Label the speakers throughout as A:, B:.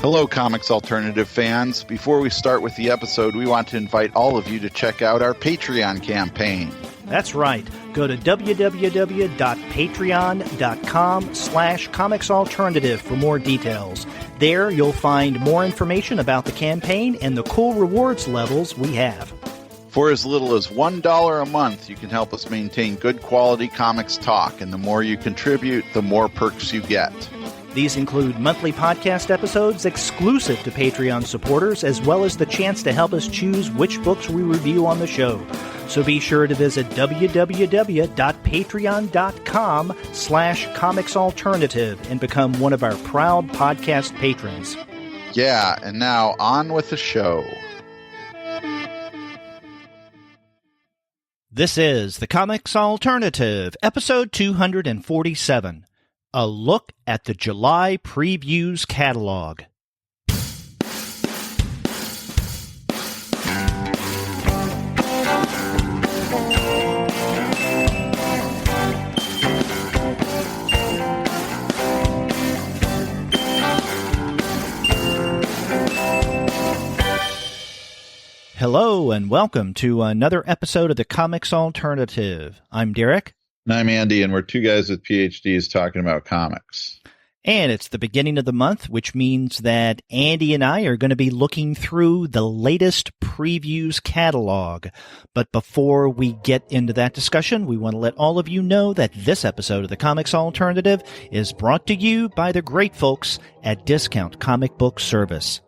A: Hello, Comics Alternative fans. Before we start with the episode, we want to invite all of you to check out our Patreon campaign.
B: That's right. Go to www.patreon.com/comicsalternative for more details. There you'll find more information about the campaign and the cool rewards levels we have.
A: For as little as $1 a month, you can help us maintain good quality comics talk, and the more you contribute, the more perks you get.
B: These include monthly podcast episodes exclusive to Patreon supporters, as well as the chance to help us choose which books we review on the show. So be sure to visit www.patreon.com/comicsalternative and become one of our proud podcast patrons.
A: Yeah, and now on with the show.
B: This is the Comics Alternative, episode 247. A look at the July Previews catalog. Hello and welcome to another episode of the Comics Alternative. I'm Derek.
A: And I'm Andy, and we're two guys with PhDs talking about comics.
B: And it's the beginning of the month, which means that Andy and I are going to be looking through the latest Previews catalog. But before we get into that discussion, we want to let all of you know that this episode of the Comics Alternative is brought to you by the great folks at Discount Comic Book Service.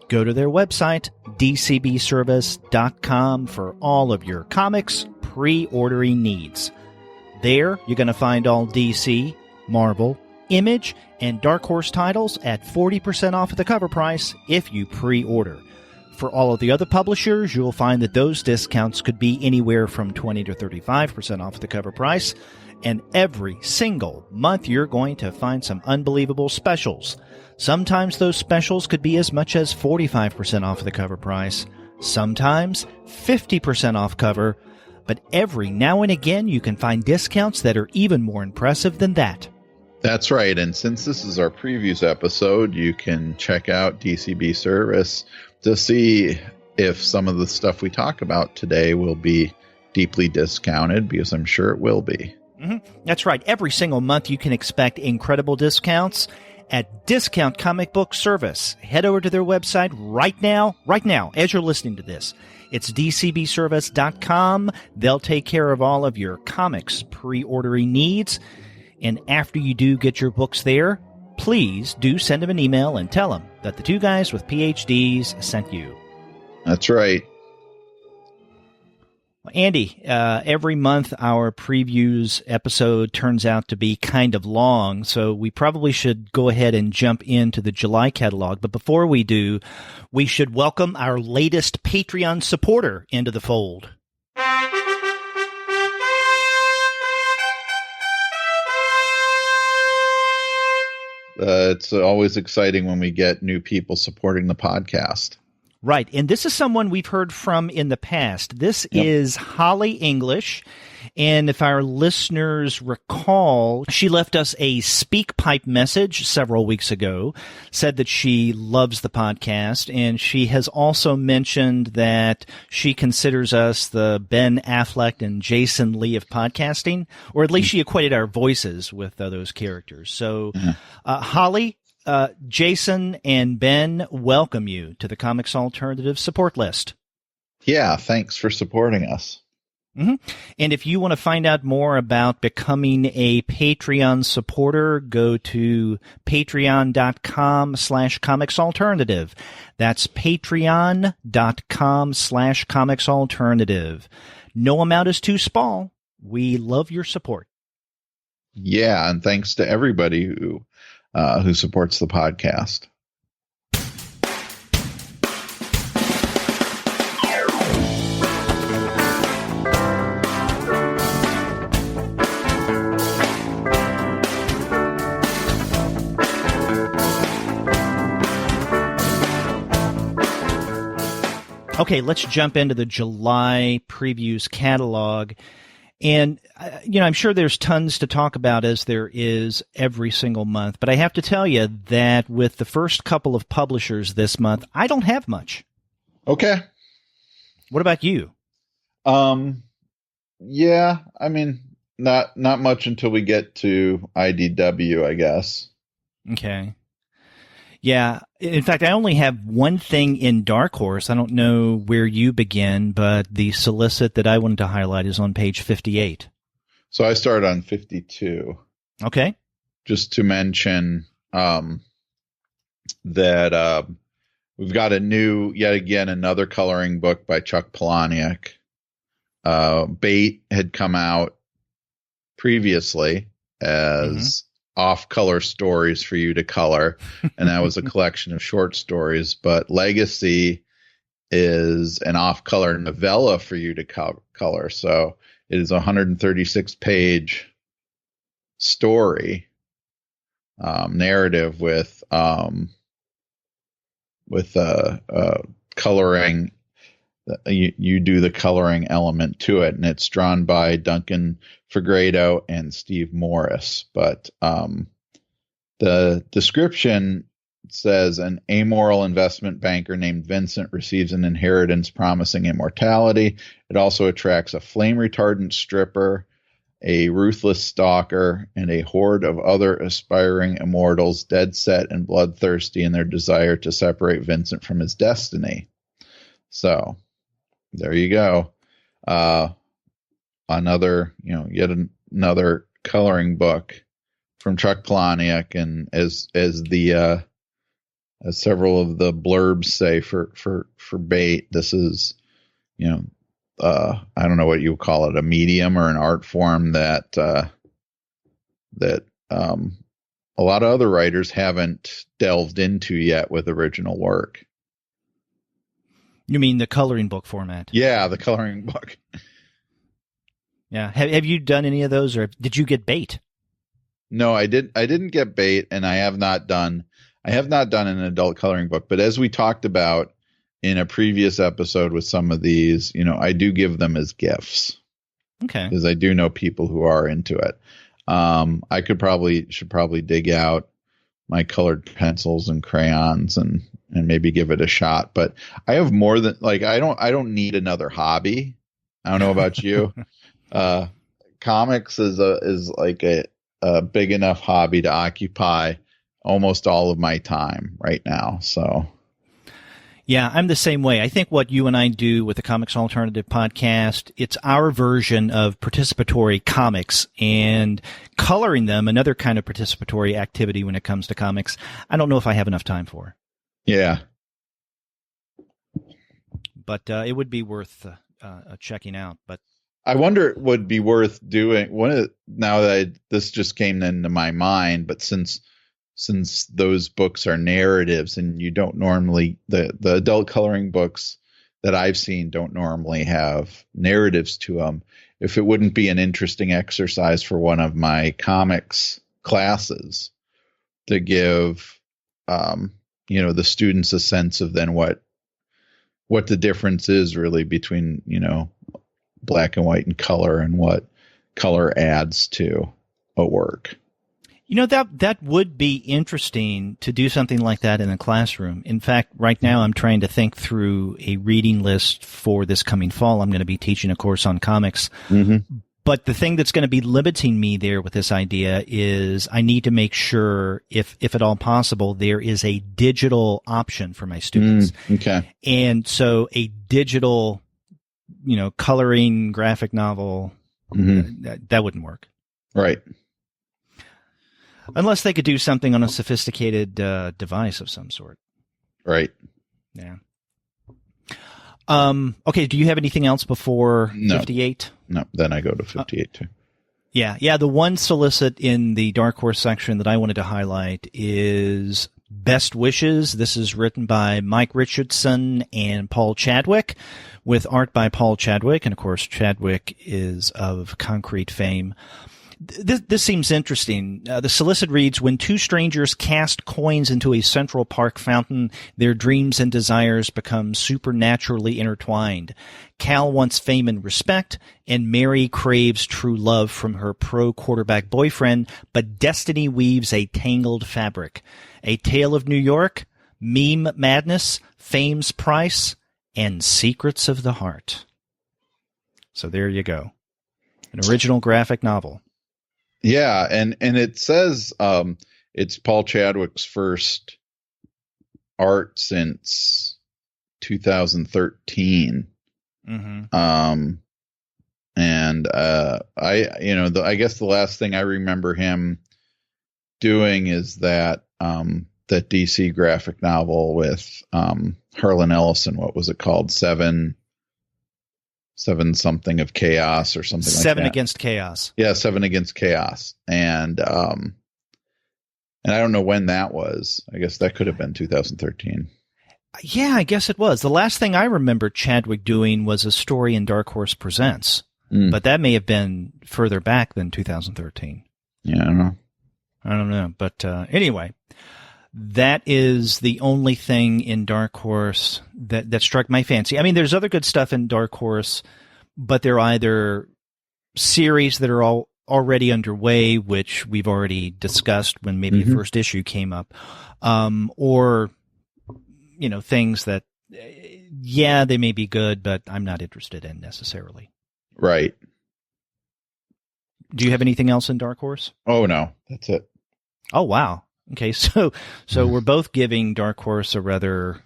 B: Go to their website, dcbservice.com, for all of your comics pre-ordering needs. There, you're going to find all DC, Marvel, Image, and Dark Horse titles at 40% off of the cover price if you pre-order. For all of the other publishers, you'll find that those discounts could be anywhere from 20 to 35% off of the cover price. And every single month, you're going to find some unbelievable specials. Sometimes those specials could be as much as 45% off of the cover price. Sometimes 50% off cover. But every now and again, you can find discounts that are even more impressive than that.
A: That's right. And since this is our previews episode, you can check out DCB Service to see if some of the stuff we talk about today will be deeply discounted, because I'm sure it will be.
B: Mm-hmm. That's right. Every single month, you can expect incredible discounts at Discount Comic Book Service. Head over to their website right now, as you're listening to this. It's dcbservice.com. They'll take care of all of your comics pre-ordering needs. And after you do get your books there, please do send them an email and tell them that the two guys with PhDs sent you.
A: That's right.
B: Andy, every month our previews episode turns out to be kind of long, so we probably should go ahead and jump into the July catalog. But before we do, we should welcome our latest Patreon supporter into the fold.
A: It's always exciting when we get new people supporting the podcast.
B: Right, and this is someone we've heard from in the past. This is Holly English, and if our listeners recall, she left us a SpeakPipe message several weeks ago, said that she loves the podcast, and she has also mentioned that she considers us the Ben Affleck and Jason Lee of podcasting, or at least she equated our voices with those characters. So, Holly, Jason and Ben welcome you to the Comics Alternative support list.
A: Yeah, thanks for supporting us.
B: Mm-hmm. And if you want to find out more about becoming a Patreon supporter, go to patreon.com/comicsalternative. That's patreon.com/comicsalternative. No amount is too small. We love your support.
A: Yeah, and thanks to everybody who supports the podcast.
B: Okay, let's jump into the July Previews catalog. And, I'm sure there's tons to talk about as there is every single month. But I have to tell you that with the first couple of publishers this month, I don't have much.
A: Okay.
B: What about you?
A: Yeah, I mean, not much until we get to IDW, I guess.
B: Okay. Yeah. In fact, I only have one thing in Dark Horse. I don't know where you begin, but the solicit that I wanted to highlight is on page 58.
A: So I started on 52.
B: Okay.
A: Just to mention that we've got yet again, another coloring book by Chuck Palahniuk. Bait had come out previously as off-color stories for you to color, and that was a collection of short stories. But Legacy is an off-color novella for you to color. So it is a 136-page story narrative with coloring. You do the coloring element to it, and it's drawn by Duncan Fegredo and Steve Morris. But the description says an amoral investment banker named Vincent receives an inheritance promising immortality. It also attracts a flame retardant stripper, a ruthless stalker, and a horde of other aspiring immortals, dead set and bloodthirsty in their desire to separate Vincent from his destiny. So there you go. Yet another coloring book from Chuck Palahniuk, and as several of the blurbs say for Bait, this is, I don't know what you would call it, a medium or an art form that a lot of other writers haven't delved into yet with original work.
B: You mean the coloring book format? Yeah,
A: the coloring book.
B: Yeah. Have you done any of those, or did you get Bait?
A: No, I didn't get Bait, and I have not done an adult coloring book. But as we talked about in a previous episode with some of these, I do give them as gifts.
B: Okay.
A: Because I do know people who are into it. I should probably dig out my colored pencils and crayons and maybe give it a shot. But I have more than, I don't need another hobby. I don't know about you. Comics is like a big enough hobby to occupy almost all of my time right now. So.
B: Yeah, I'm the same way. I think what you and I do with the Comics Alternative podcast, it's our version of participatory comics, and coloring them, another kind of participatory activity when it comes to comics, I don't know if I have enough time for.
A: Yeah.
B: But it would be worth checking out. But
A: I wonder it would be worth doing. This just came into my mind, but since those books are narratives, and you don't normally, the adult coloring books that I've seen don't normally have narratives to them, if it wouldn't be an interesting exercise for one of my comics classes to give, the students a sense of then what the difference is really between, black and white and color, and what color adds to a work.
B: That would be interesting to do something like that in a classroom. In fact, right now I'm trying to think through a reading list for this coming fall. I'm going to be teaching a course on comics. Mm-hmm. But the thing that's going to be limiting me there with this idea is I need to make sure, if at all possible, there is a digital option for my students.
A: Okay.
B: And so a digital, coloring graphic novel, that wouldn't work.
A: Right.
B: Unless they could do something on a sophisticated device of some sort.
A: Right.
B: Yeah. Okay, do you have anything else before 58?
A: No, then I go to 58 too.
B: Yeah. The one solicit in the Dark Horse section that I wanted to highlight is Best Wishes. This is written by Mike Richardson and Paul Chadwick, with art by Paul Chadwick. And, of course, Chadwick is of Concrete fame. This seems interesting. The solicit reads, when two strangers cast coins into a Central Park fountain, their dreams and desires become supernaturally intertwined. Cal wants fame and respect, and Mary craves true love from her pro-quarterback boyfriend, but destiny weaves a tangled fabric. A Tale of New York, meme madness, fame's price, and secrets of the heart. So there you go. An original graphic novel.
A: Yeah, and it says it's Paul Chadwick's first art since 2013. Mm-hmm. And I guess the last thing I remember him doing is that that DC graphic novel with Harlan Ellison. What was it called? Seven something of chaos or something like that.
B: Seven Against Chaos.
A: Yeah, Seven Against Chaos. And I don't know when that was. I guess that could have been 2013.
B: Yeah, I guess it was. The last thing I remember Chadwick doing was a story in Dark Horse Presents. But that may have been further back than 2013.
A: Yeah, I don't know.
B: I don't know. But anyway, that is the only thing in Dark Horse that struck my fancy. I mean, there's other good stuff in Dark Horse, but they're either series that are already underway, which we've already discussed when maybe a first issue came up, or, things that, yeah, they may be good, but I'm not interested in necessarily.
A: Right.
B: Do you have anything else in Dark Horse?
A: Oh, no. That's it.
B: Oh, wow. Okay, so we're both giving Dark Horse a rather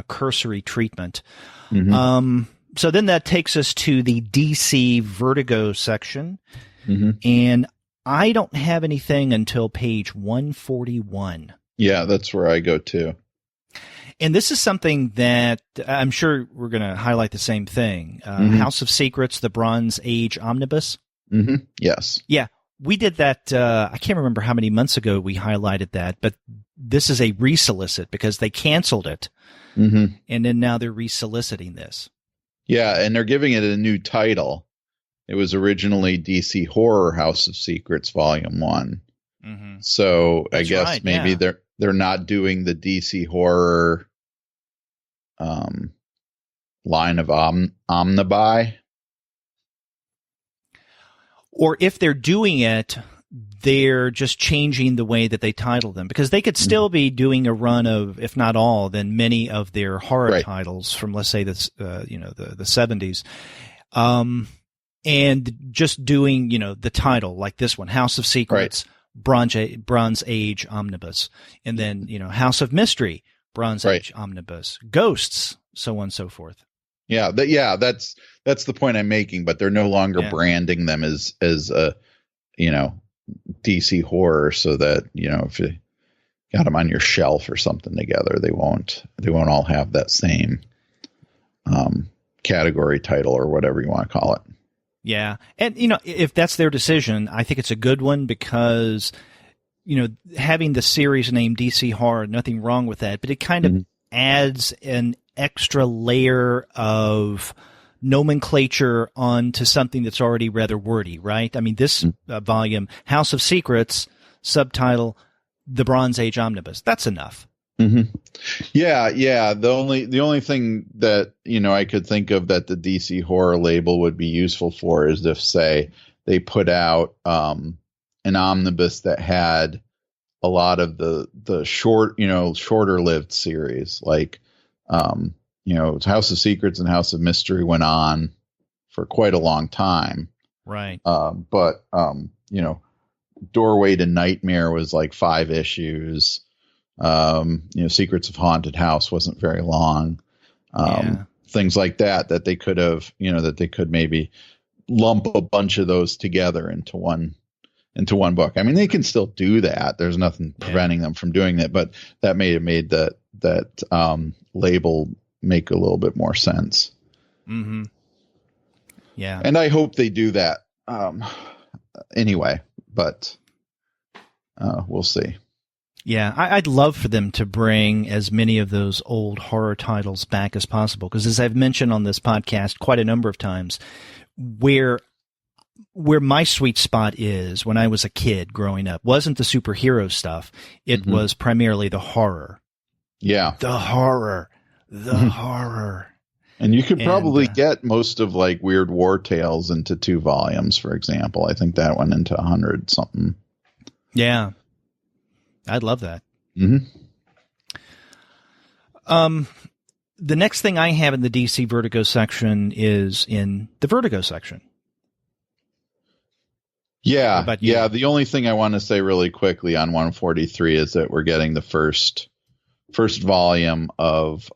B: cursory treatment. Mm-hmm. So then that takes us to the DC Vertigo section, and I don't have anything until page 141.
A: Yeah, that's where I go too.
B: And this is something that I'm sure we're going to highlight the same thing. House of Secrets, the Bronze Age Omnibus.
A: Mm-hmm. Yes.
B: Yeah. We did that, I can't remember how many months ago we highlighted that, but this is a resolicit because they canceled it. And then now they're resoliciting this. Yeah,
A: and they're giving it a new title. It was originally DC Horror House of Secrets Volume 1. So I guess maybe they're not doing the DC Horror line of omnibuy.
B: Or if they're doing it, they're just changing the way that they title them, because they could still be doing a run of, if not all, then many of their horror titles from, let's say, the 70s, and just doing the title like this one, House of Secrets, Bronze Age Omnibus, and then House of Mystery, Bronze Age Omnibus, Ghosts, so on and so forth.
A: Yeah, that's the point I'm making, but they're no longer branding them as a DC horror, so that if you got them on your shelf or something together, they won't all have that same category title or whatever you want to call it.
B: Yeah, and if that's their decision, I think it's a good one, because having the series name DC Horror, nothing wrong with that, but it kind of adds an extra layer of nomenclature onto something that's already rather wordy, right? I mean, this volume, House of Secrets, subtitle, The Bronze Age Omnibus, that's enough.
A: Yeah. The only thing that, I could think of that the DC horror label would be useful for is if, say, they put out an omnibus that had a lot of the shorter lived series, like, House of Secrets and House of Mystery went on for quite a long time.
B: Right.
A: But Doorway to Nightmare was like 5 issues. Secrets of Haunted House wasn't very long. Things like that they could have, that they could maybe lump a bunch of those together into one book. I mean, they can still do that. There's nothing preventing them from doing that, but that may have made that label make a little bit more sense.
B: Yeah.
A: And I hope they do that anyway, but we'll see.
B: Yeah, I'd love for them to bring as many of those old horror titles back as possible, because as I've mentioned on this podcast quite a number of times, where where my sweet spot is when I was a kid growing up wasn't the superhero stuff. It was primarily the horror.
A: Yeah.
B: The horror.
A: And you could probably get most of like Weird War Tales into 2 volumes, for example. I think that went into 100 something.
B: Yeah. I'd love that. The next thing I have in the DC Vertigo section is in the Vertigo section.
A: Yeah. The only thing I want to say really quickly on 143 is that we're getting the first volume of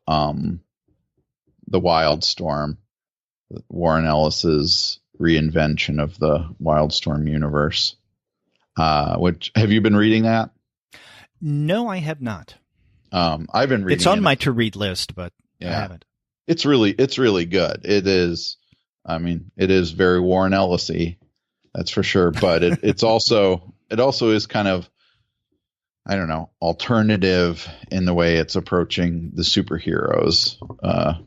A: the Wildstorm, Warren Ellis's reinvention of the Wildstorm universe. Which, have you been reading that?
B: No, I have not.
A: I've been reading.
B: It's on my to read list, but I haven't.
A: It's really good. It is. I mean, it is very Warren Ellis-y, that's for sure. But it also is kind of, I don't know, alternative in the way it's approaching the superheroes,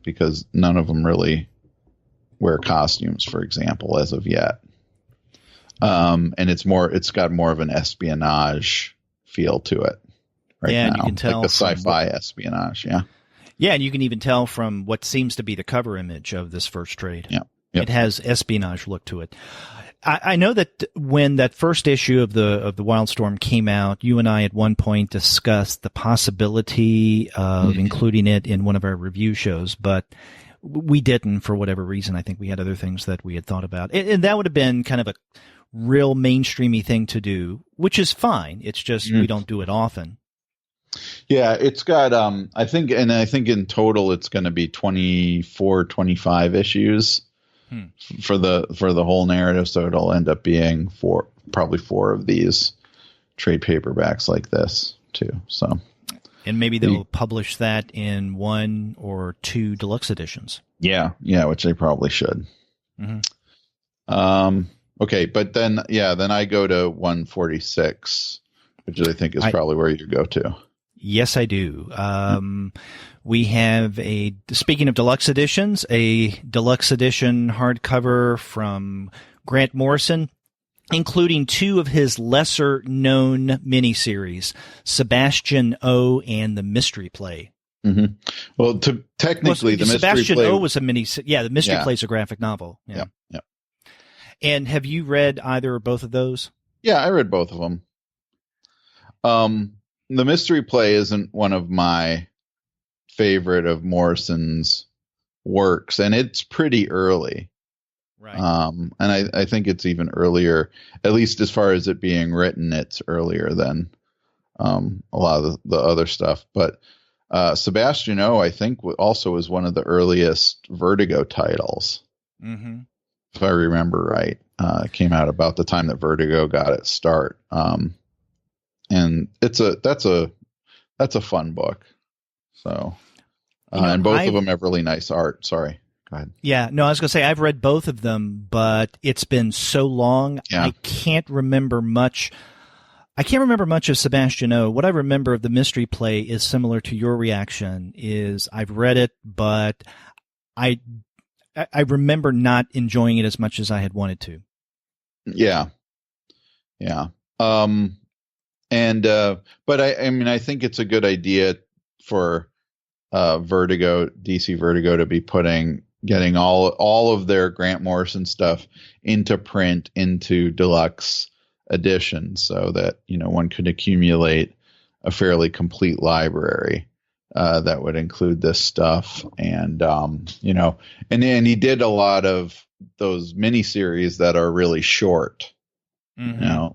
A: because none of them really wear costumes, for example, as of yet. And it's got more of an espionage feel to it right now.
B: And you can tell
A: like the sci-fi espionage. Yeah.
B: Yeah. And you can even tell from what seems to be the cover image of this first trade.
A: Yeah.
B: It has espionage look to it. I know that when that first issue of the Wildstorm came out, you and I at one point discussed the possibility of including it in one of our review shows, but we didn't for whatever reason. I think we had other things that we had thought about. And that would have been kind of a real mainstreamy thing to do, which is fine. It's just we don't do it often.
A: Yeah, it's got I think in total it's going to be 24, 25 issues. For the whole narrative, so it'll end up being probably 4 of these trade paperbacks like this too. So,
B: and maybe they'll publish that in 1 or 2 deluxe editions.
A: Yeah, which they probably should. Okay, but then I go to 146, which I think is probably where you go to.
B: Yes, I do. We have speaking of deluxe editions, a deluxe edition hardcover from Grant Morrison, including 2 of his lesser known miniseries, Sebastian O and the Mystery Play.
A: Well, technically the Mystery
B: Sebastian
A: Play.
B: O was a the Mystery Play is a graphic novel. Yeah. And have you read either or both of those? Yeah,
A: I read both of them. The Mystery Play isn't one of my favorite of Morrison's works, and it's pretty early.
B: Right.
A: And I think it's even earlier, at least as far as it being written, it's earlier than a lot of the other stuff. But Sebastian O, I think, also was one of the earliest Vertigo titles. If I remember right. It came out about the time that Vertigo got its start. And that's a fun book. So, and both of them have really nice art. Sorry, go ahead.
B: Yeah, no, I was going to say I've read both of them, but it's been so long. I can't remember much. I can't remember much of Sebastian O. What I remember of the Mystery Play is similar to your reaction. Is I've read it, but I remember not enjoying it as much as I had wanted to. Yeah.
A: But I mean, I think it's a good idea for DC Vertigo to be getting all of their Grant Morrison stuff into print, into deluxe editions, so that, one could accumulate a fairly complete library that would include this stuff. And, and he did a lot of those miniseries that are really short.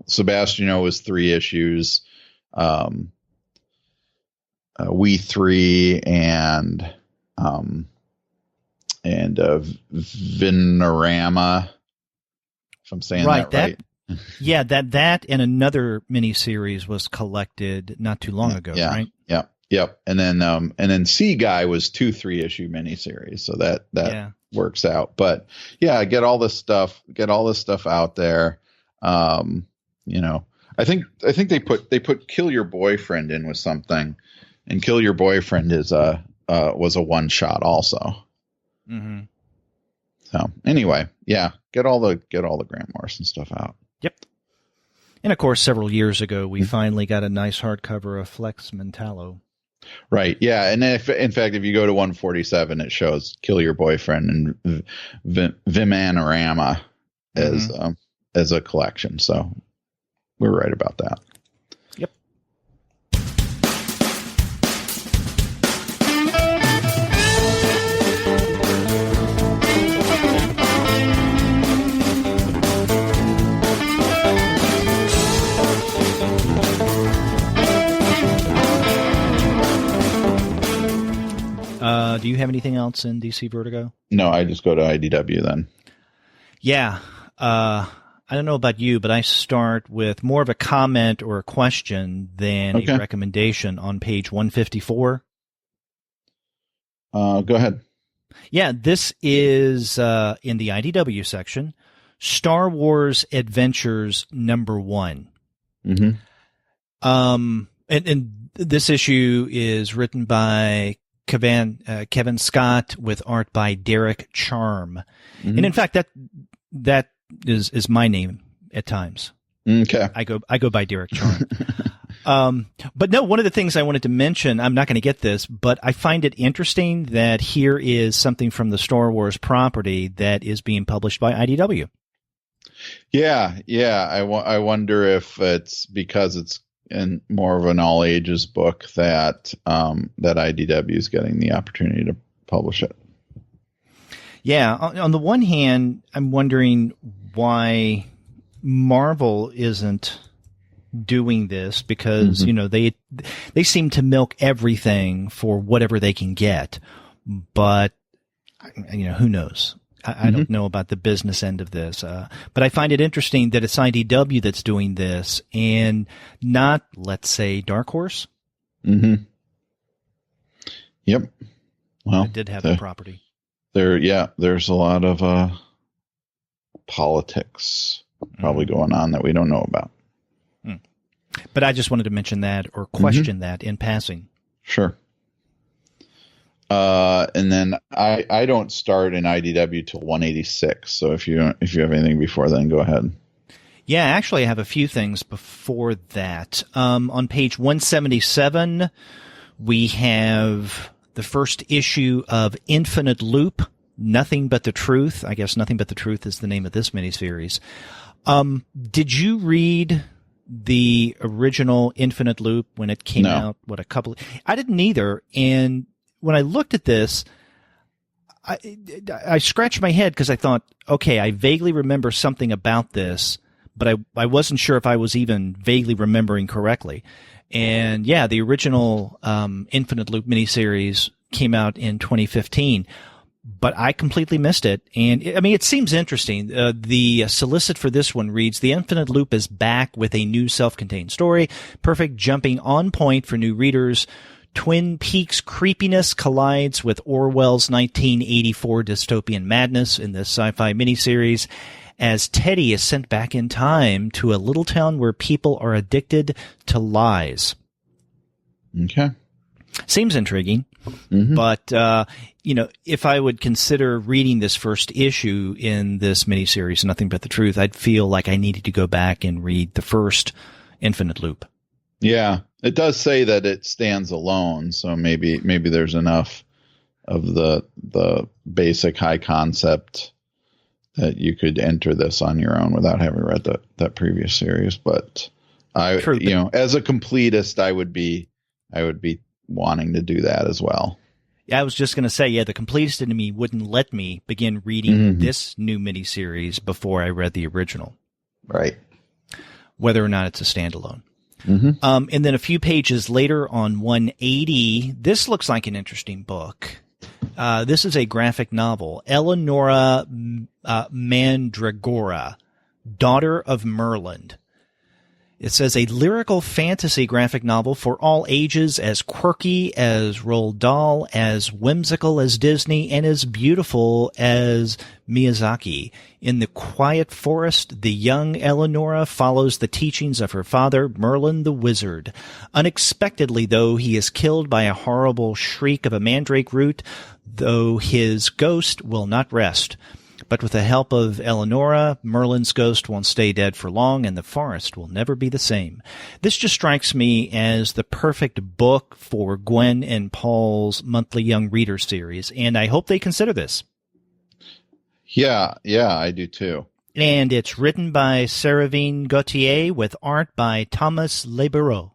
A: Sebastian O was 3 issues. We 3 and Vinorama, if I'm saying that right.
B: Yeah, that and another miniseries was collected not too long ago, right?
A: Yep. And then Sea Guy was 2 3-issue miniseries, so that works out. But get all this stuff out there. I think they put Kill Your Boyfriend in with something, and Kill Your Boyfriend was a one shot also. So anyway, yeah, get all the Grant Morrison stuff out.
B: Yep. And of course, several years ago, we finally got a nice hardcover of Flex Mentallo.
A: Right. Yeah. And in fact, if you go to 147, it shows Kill Your Boyfriend and Vimanorama as a collection. So we're right about that.
B: Yep. Do you have anything else in DC Vertigo?
A: No, I just go to IDW then.
B: Yeah. I don't know about you, but I start with more of a comment or a question than a recommendation on page 154.
A: Go ahead.
B: Yeah, this is in the IDW section, Star Wars Adventures #1.
A: Mm-hmm.
B: And this issue is written by Kevin Scott with art by Derek Charm. Mm-hmm. And in fact, that is my name at times.
A: Okay.
B: I go by Derek Charm. But no, one of the things I wanted to mention, I'm not going to get this, but I find it interesting that here is something from the Star Wars property that is being published by IDW.
A: Yeah. I wonder if it's because it's in more of an all ages book that IDW is getting the opportunity to publish it.
B: Yeah. On the one hand, I'm wondering why Marvel isn't doing this because, they seem to milk everything for whatever they can get. But, who knows? I don't know about the business end of this. But I find it interesting that it's IDW that's doing this and not, let's say, Dark Horse.
A: Mm-hmm. Yep. Well,
B: I did have the property.
A: There's a lot of politics probably going on that we don't know about.
B: But I just wanted to mention that or question that in passing.
A: Sure. And then I don't start in IDW till 186. So if you have anything before then, go ahead.
B: Yeah, actually, I have a few things before that. On page 177, we have the first issue of Infinite Loop, Nothing But the Truth. I guess Nothing But the Truth is the name of this miniseries. Did you read the original Infinite Loop when it came out? I didn't either. And when I looked at this, I scratched my head because I thought, okay, I vaguely remember something about this, but I wasn't sure if I was even vaguely remembering correctly. And yeah, the original Infinite Loop miniseries came out in 2015, but I completely missed it. And it seems interesting. The solicit for this one reads, The Infinite Loop is back with a new self-contained story, perfect jumping on point for new readers. Twin Peaks creepiness collides with Orwell's 1984 dystopian madness in this sci-fi miniseries as Teddy is sent back in time to a little town where people are addicted to lies.
A: Okay.
B: Seems intriguing. Mm-hmm. But, if I would consider reading this first issue in this miniseries, Nothing But the Truth, I'd feel like I needed to go back and read the first Infinite Loop.
A: Yeah, it does say that it stands alone, so maybe there's enough of the basic high concept that you could enter this on your own without having read that previous series. But as a completist, I would be wanting to do that as well.
B: Yeah, I was just going to say, the completist in me wouldn't let me begin reading this new miniseries before I read the original.
A: Right.
B: Whether or not it's a standalone.
A: Mm-hmm.
B: And then a few pages later on 180, this looks like an interesting book. This is a graphic novel, Elenora Mandragora, Daughter of Merlin. It says a lyrical fantasy graphic novel for all ages, as quirky as Roald Dahl, as whimsical as Disney, and as beautiful as Miyazaki. In the quiet forest, the young Elenora follows the teachings of her father, Merlin the Wizard. Unexpectedly, though, he is killed by a horrible shriek of a mandrake root, though his ghost will not rest. But with the help of Elenora, Merlin's ghost won't stay dead for long, and the forest will never be the same. This just strikes me as the perfect book for Gwen and Paul's monthly Young Reader series, and I hope they consider this.
A: Yeah, I do too.
B: And it's written by Séravine Gauthier with art by Thomas Lebereau.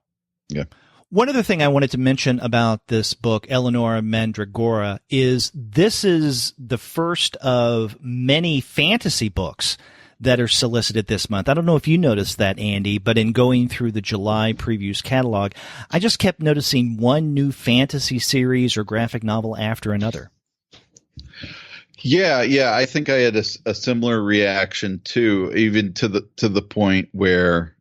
A: Yeah.
B: One other thing I wanted to mention about this book, Elenora Mandragora, is this is the first of many fantasy books that are solicited this month. I don't know if you noticed that, Andy, but in going through the July previews catalog, I just kept noticing one new fantasy series or graphic novel after another.
A: Yeah, I think I had a similar reaction too, even to the point where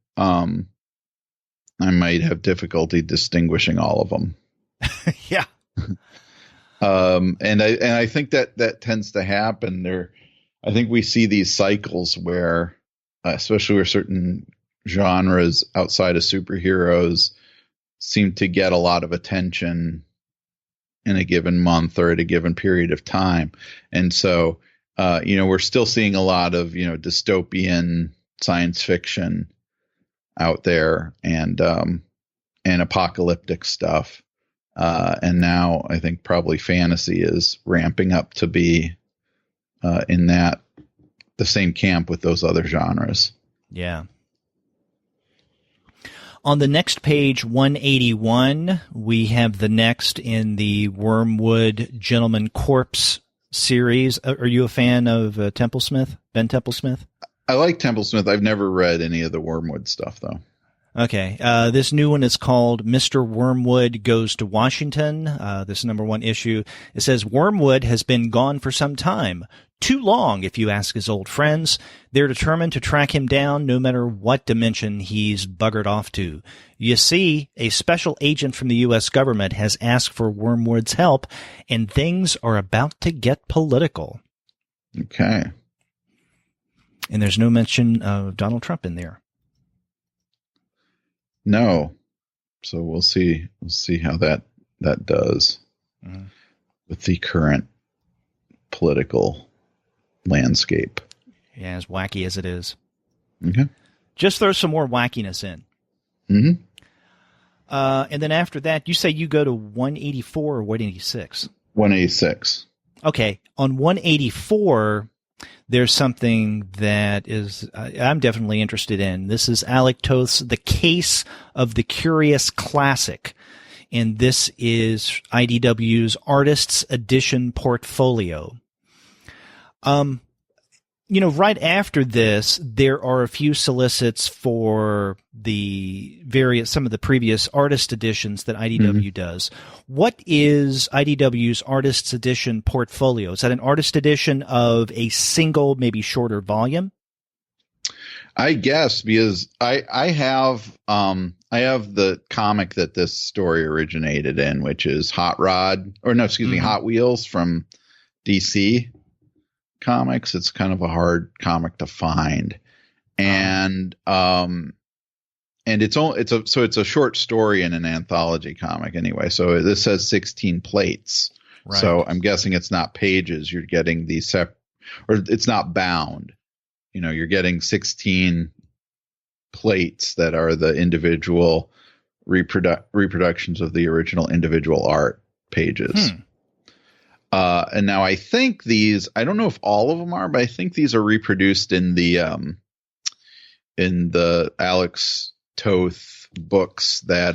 A: I might have difficulty distinguishing all of them.
B: Yeah.
A: And I think that tends to happen there. I think we see these cycles where, especially where certain genres outside of superheroes seem to get a lot of attention in a given month or at a given period of time. And so, we're still seeing a lot of, dystopian science fiction out there and apocalyptic stuff. And now I think probably fantasy is ramping up to be in the same camp with those other genres.
B: Yeah. On the next page, 181, we have the next in the Wormwood Gentleman Corpse series. Are you a fan of Templesmith, Ben Templesmith?
A: I like Templesmith. I've never read any of the Wormwood stuff, though.
B: Okay. This new one is called Mr. Wormwood Goes to Washington. This #1 issue. It says, Wormwood has been gone for some time. Too long, if you ask his old friends. They're determined to track him down no matter what dimension he's buggered off to. You see, a special agent from the U.S. government has asked for Wormwood's help, and things are about to get political.
A: Okay.
B: And there's no mention of Donald Trump in there.
A: No. So we'll see how that does with the current political landscape.
B: Yeah, as wacky as it is.
A: Okay.
B: Just throw some more wackiness in.
A: Mm-hmm.
B: And then after that, you say you go to 184 or 186?
A: 186.
B: Okay. On 184, there's something that is I'm definitely interested in. This is Alec Toth's The Case of the Curious Classic. And this is IDW's Artists Edition Portfolio. Right after this, there are a few solicits for some of the previous artist editions that IDW does. What is IDW's Artists Edition Portfolio? Is that an artist edition of a single, maybe shorter volume?
A: I guess, because I have the comic that this story originated in, which is Hot Wheels from DC Comics. It's kind of a hard comic to find, and it's a short story in an anthology comic anyway. So this says 16 plates. Right. So I'm guessing it's not pages. You're getting these or it's not bound. You're getting 16 plates that are the individual reproductions of the original individual art pages. And now I think these, I don't know if all of them are, but I think these are reproduced in the Alex Toth books that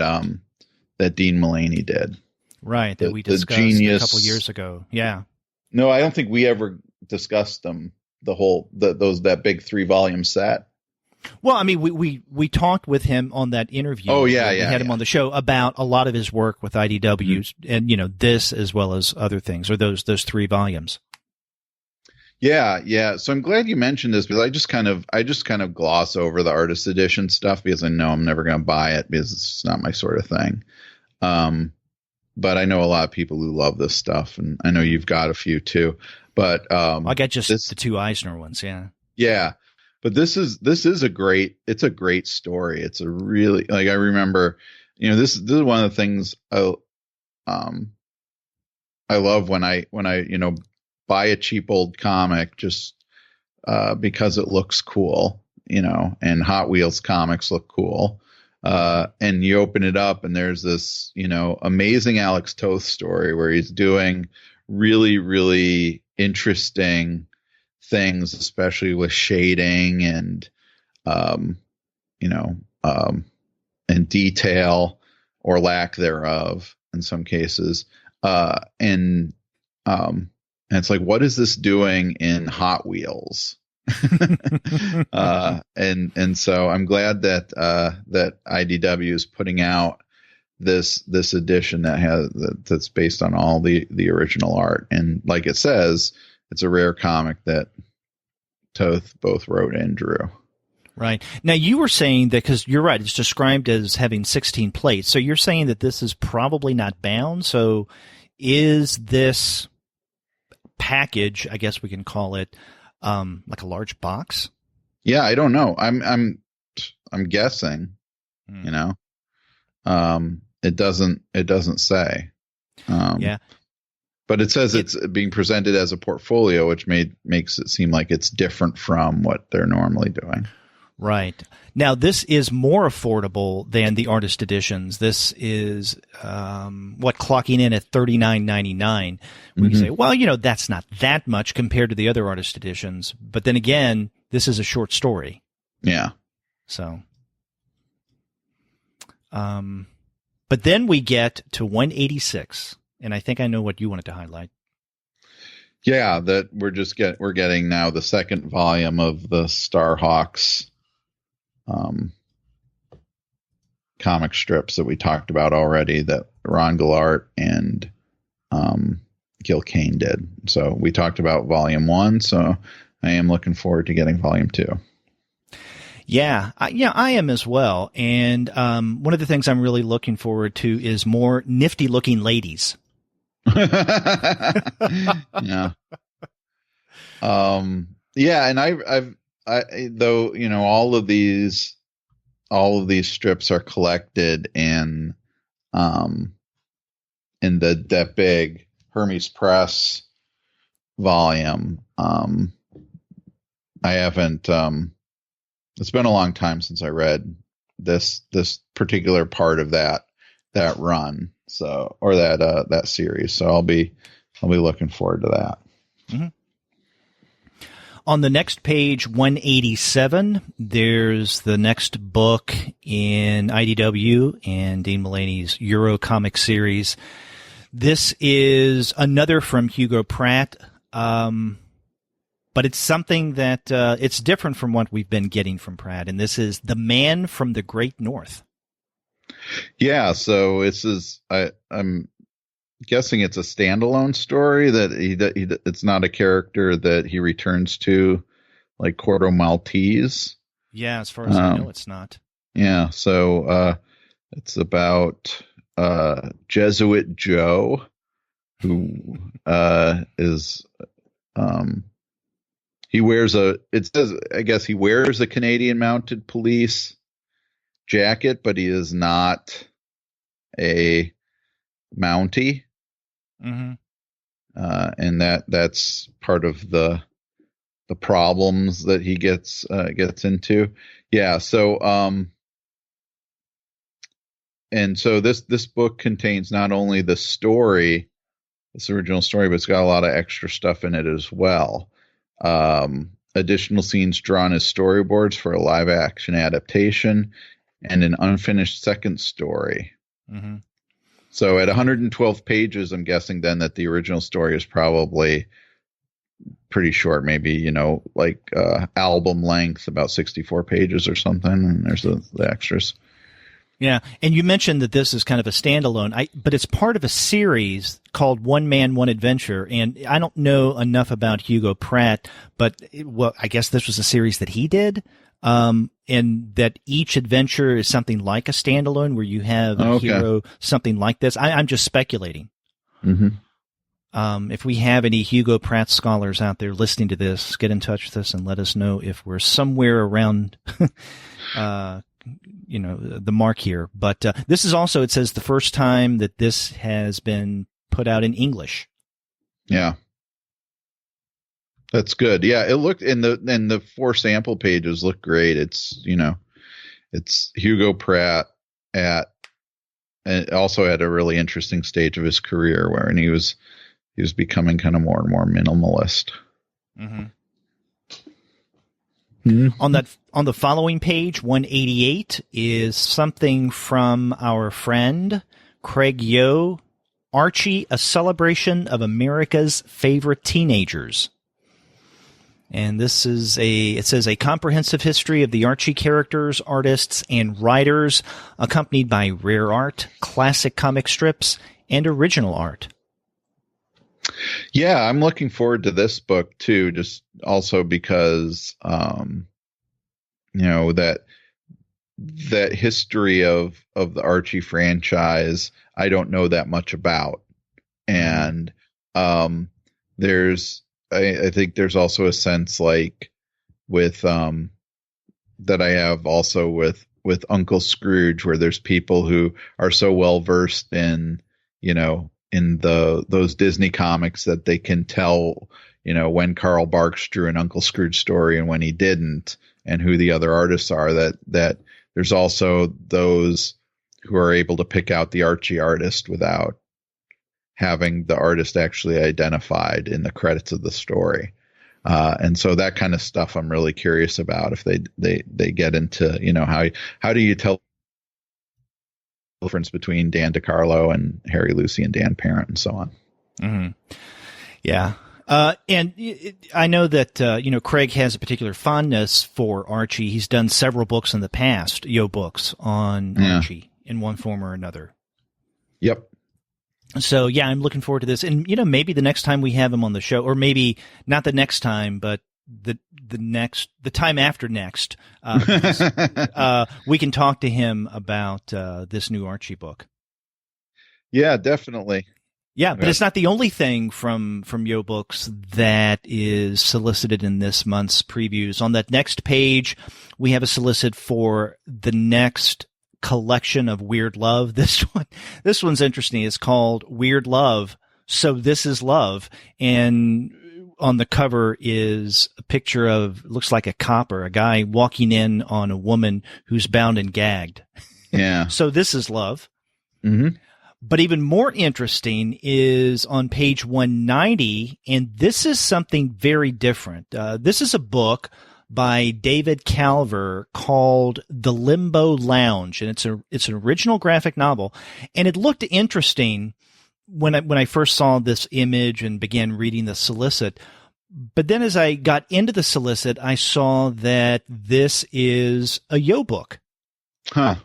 A: Dean Mullaney did.
B: Right. That we discussed a couple years ago. Yeah.
A: No, I don't think we ever discussed them. That big 3-volume set.
B: Well, I mean, we talked with him on that interview.
A: Oh, yeah,
B: we had him on the show about a lot of his work with IDWs, and this as well as other things, or those 3 volumes.
A: Yeah. So I'm glad you mentioned this, because I just kind of gloss over the artist edition stuff because I know I'm never going to buy it because it's not my sort of thing. But I know a lot of people who love this stuff, and I know you've got a few too. But
B: I got just the 2 Eisner ones, yeah.
A: Yeah. But this is a great story. It's a really, I remember, this is one of the things I love when I buy a cheap old comic just because it looks cool, and Hot Wheels comics look cool. And you open it up and there's this, amazing Alex Toth story where he's doing really, really interesting things, especially with shading and, and detail or lack thereof in some cases. And it's like, what is this doing in Hot Wheels? And so I'm glad that that IDW is putting out this edition that's based on all the original art. And like it says, it's a rare comic that Toth both wrote and drew.
B: Right. Now, you were saying that, because you're right, it's described as having 16 plates. So you're saying that this is probably not bound. So is this package, I guess we can call it, like a large box?
A: Yeah, I don't know. I'm guessing, it doesn't say.
B: Yeah.
A: But it says it's being presented as a portfolio, which makes it seem like it's different from what they're normally doing. Right.
B: Now, this is more affordable than the artist editions. This is clocking in at $39.99. We can say, well, that's not that much compared to the other artist editions. But then again, this is a short story.
A: Yeah.
B: So, but then we get to 186, and I think I know what you wanted to highlight.
A: Yeah, that we're getting now the second volume of the Starhawks comic strips that we talked about already, that Ron Gillart and Gil Kane did. So we talked about volume 1, so I am looking forward to getting volume 2.
B: Yeah, I am as well. And one of the things I'm really looking forward to is more nifty looking ladies.
A: Yeah. Yeah, and I though, all of these strips are collected in that big Hermes Press volume. I haven't, it's been a long time since I read this particular part of that run. So, or that series. So I'll be looking forward to that.
B: Mm-hmm. On the next page, 187, there's the next book in IDW and Dean Mullaney's Euro comic series. This is another from Hugo Pratt, but it's something that it's different from what we've been getting from Pratt, and this is The Man from the Great North.
A: Yeah, so this is I'm guessing it's a standalone story that it's not a character that he returns to, like Corto Maltese.
B: Yeah, as far as I know, it's not.
A: Yeah, so it's about Jesuit Joe, who is he wears I guess he wears a Canadian Mounted Police jacket, but he is not a Mountie.
B: Mm-hmm.
A: And that's part of the problems that he gets into. Yeah. So, and so this book contains not only the story, this original story, but it's got a lot of extra stuff in it as well. Additional scenes drawn as storyboards for a live action adaptation and an unfinished second story.
B: Mm-hmm.
A: So at 112 pages, I'm guessing then that the original story is probably pretty short, maybe, like album length, about 64 pages or something. And there's the extras.
B: Yeah. And you mentioned that this is kind of a standalone, but it's part of a series called One Man, One Adventure. And I don't know enough about Hugo Pratt, but I guess this was a series that he did. And that each adventure is something like a standalone where you have a hero, something like this. I'm just speculating.
A: Mm-hmm.
B: If we have any Hugo Pratt scholars out there listening to this, get in touch with us and let us know if we're somewhere around, the mark here. But this is also, it says, the first time that this has been put out in English.
A: Yeah. That's good. Yeah, it looked in the 4 sample pages look great. It's it's Hugo Pratt and also at a really interesting stage of his career where he was becoming kind of more and more minimalist.
B: Mm-hmm. Mm-hmm. On the following page, 188, is something from our friend Craig Yo, Archie: A Celebration of America's Favorite Teenagers. And this is it says a comprehensive history of the Archie characters, artists, and writers, accompanied by rare art, classic comic strips, and original art.
A: Yeah, I'm looking forward to this book too, just also because, that history of the Archie franchise, I don't know that much about. And, I think there's also a sense like with, that I have also with Uncle Scrooge, where there's people who are so well versed in, in those Disney comics that they can tell, when Carl Barks drew an Uncle Scrooge story and when he didn't, and who the other artists are, that there's also those who are able to pick out the Archie artist without having the artist actually identified in the credits of the story. And so that kind of stuff I'm really curious about, if they get into, how do you tell the difference between Dan DiCarlo and Harry Lucy and Dan Parent and so on.
B: Mm-hmm. Yeah. And I know that, Craig has a particular fondness for Archie. He's done several books in the past, books on Archie in one form or another.
A: Yep.
B: So, yeah, I'm looking forward to this. And, maybe the next time we have him on the show, or maybe not the next time, but the time after next, we can talk to him about this new Archie book.
A: Yeah, definitely.
B: Yeah, but it's not the only thing from Yo Books that is solicited in this month's previews. On that next page, we have a solicit for the next collection of Weird Love. This one's interesting. It's called Weird Love, So This Is Love. And on the cover is a picture of, looks like a cop or a guy walking in on a woman who's bound and gagged.
A: Yeah.
B: So this is love.
A: Mm-hmm.
B: But even more interesting is on page 190, and this is something very different. This is a book by David Calver called The Limbo Lounge, and it's an original graphic novel. And it looked interesting when I first saw this image and began reading the solicit. But then as I got into the solicit, I saw that this is a Yo book.
A: Huh.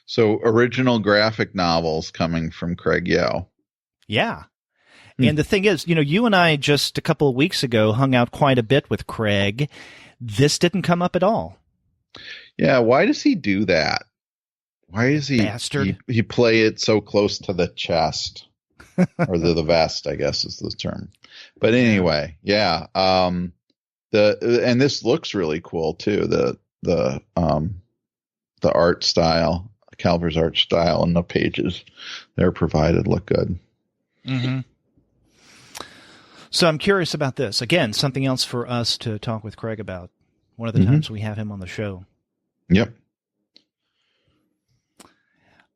A: So original graphic novels coming from Craig Yo.
B: Yeah. And the thing is, you and I just a couple of weeks ago hung out quite a bit with Craig. This didn't come up at all.
A: Yeah. Why does he do that? Why is he,
B: Bastard.
A: He play it so close to the chest or the vest, I guess is the term. But anyway, yeah. And this looks really cool too. The art style. Calver's art style and the pages they're provided look good.
B: Mm-hmm. So I'm curious about this. Again, something else for us to talk with Craig about one of the times we have him on the show.
A: Yep.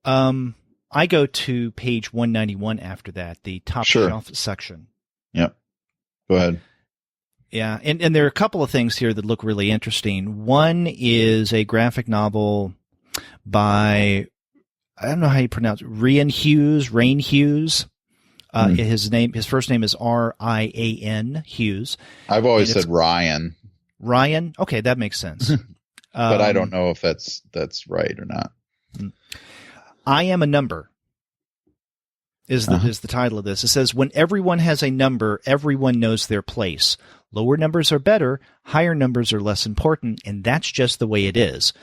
B: I go to page 191 after that, the top shelf section.
A: Yep. Go ahead.
B: Yeah, and there are a couple of things here that look really interesting. One is a graphic novel by, I don't know how you pronounce it, Rain Hughes. His first name is Rian Hughes.
A: I've always said Ryan.
B: Ryan? Okay, that makes sense.
A: But I don't know if that's right or not.
B: I Am a Number is the title of this. It says, when everyone has a number, everyone knows their place. Lower numbers are better, higher numbers are less important, and that's just the way it is.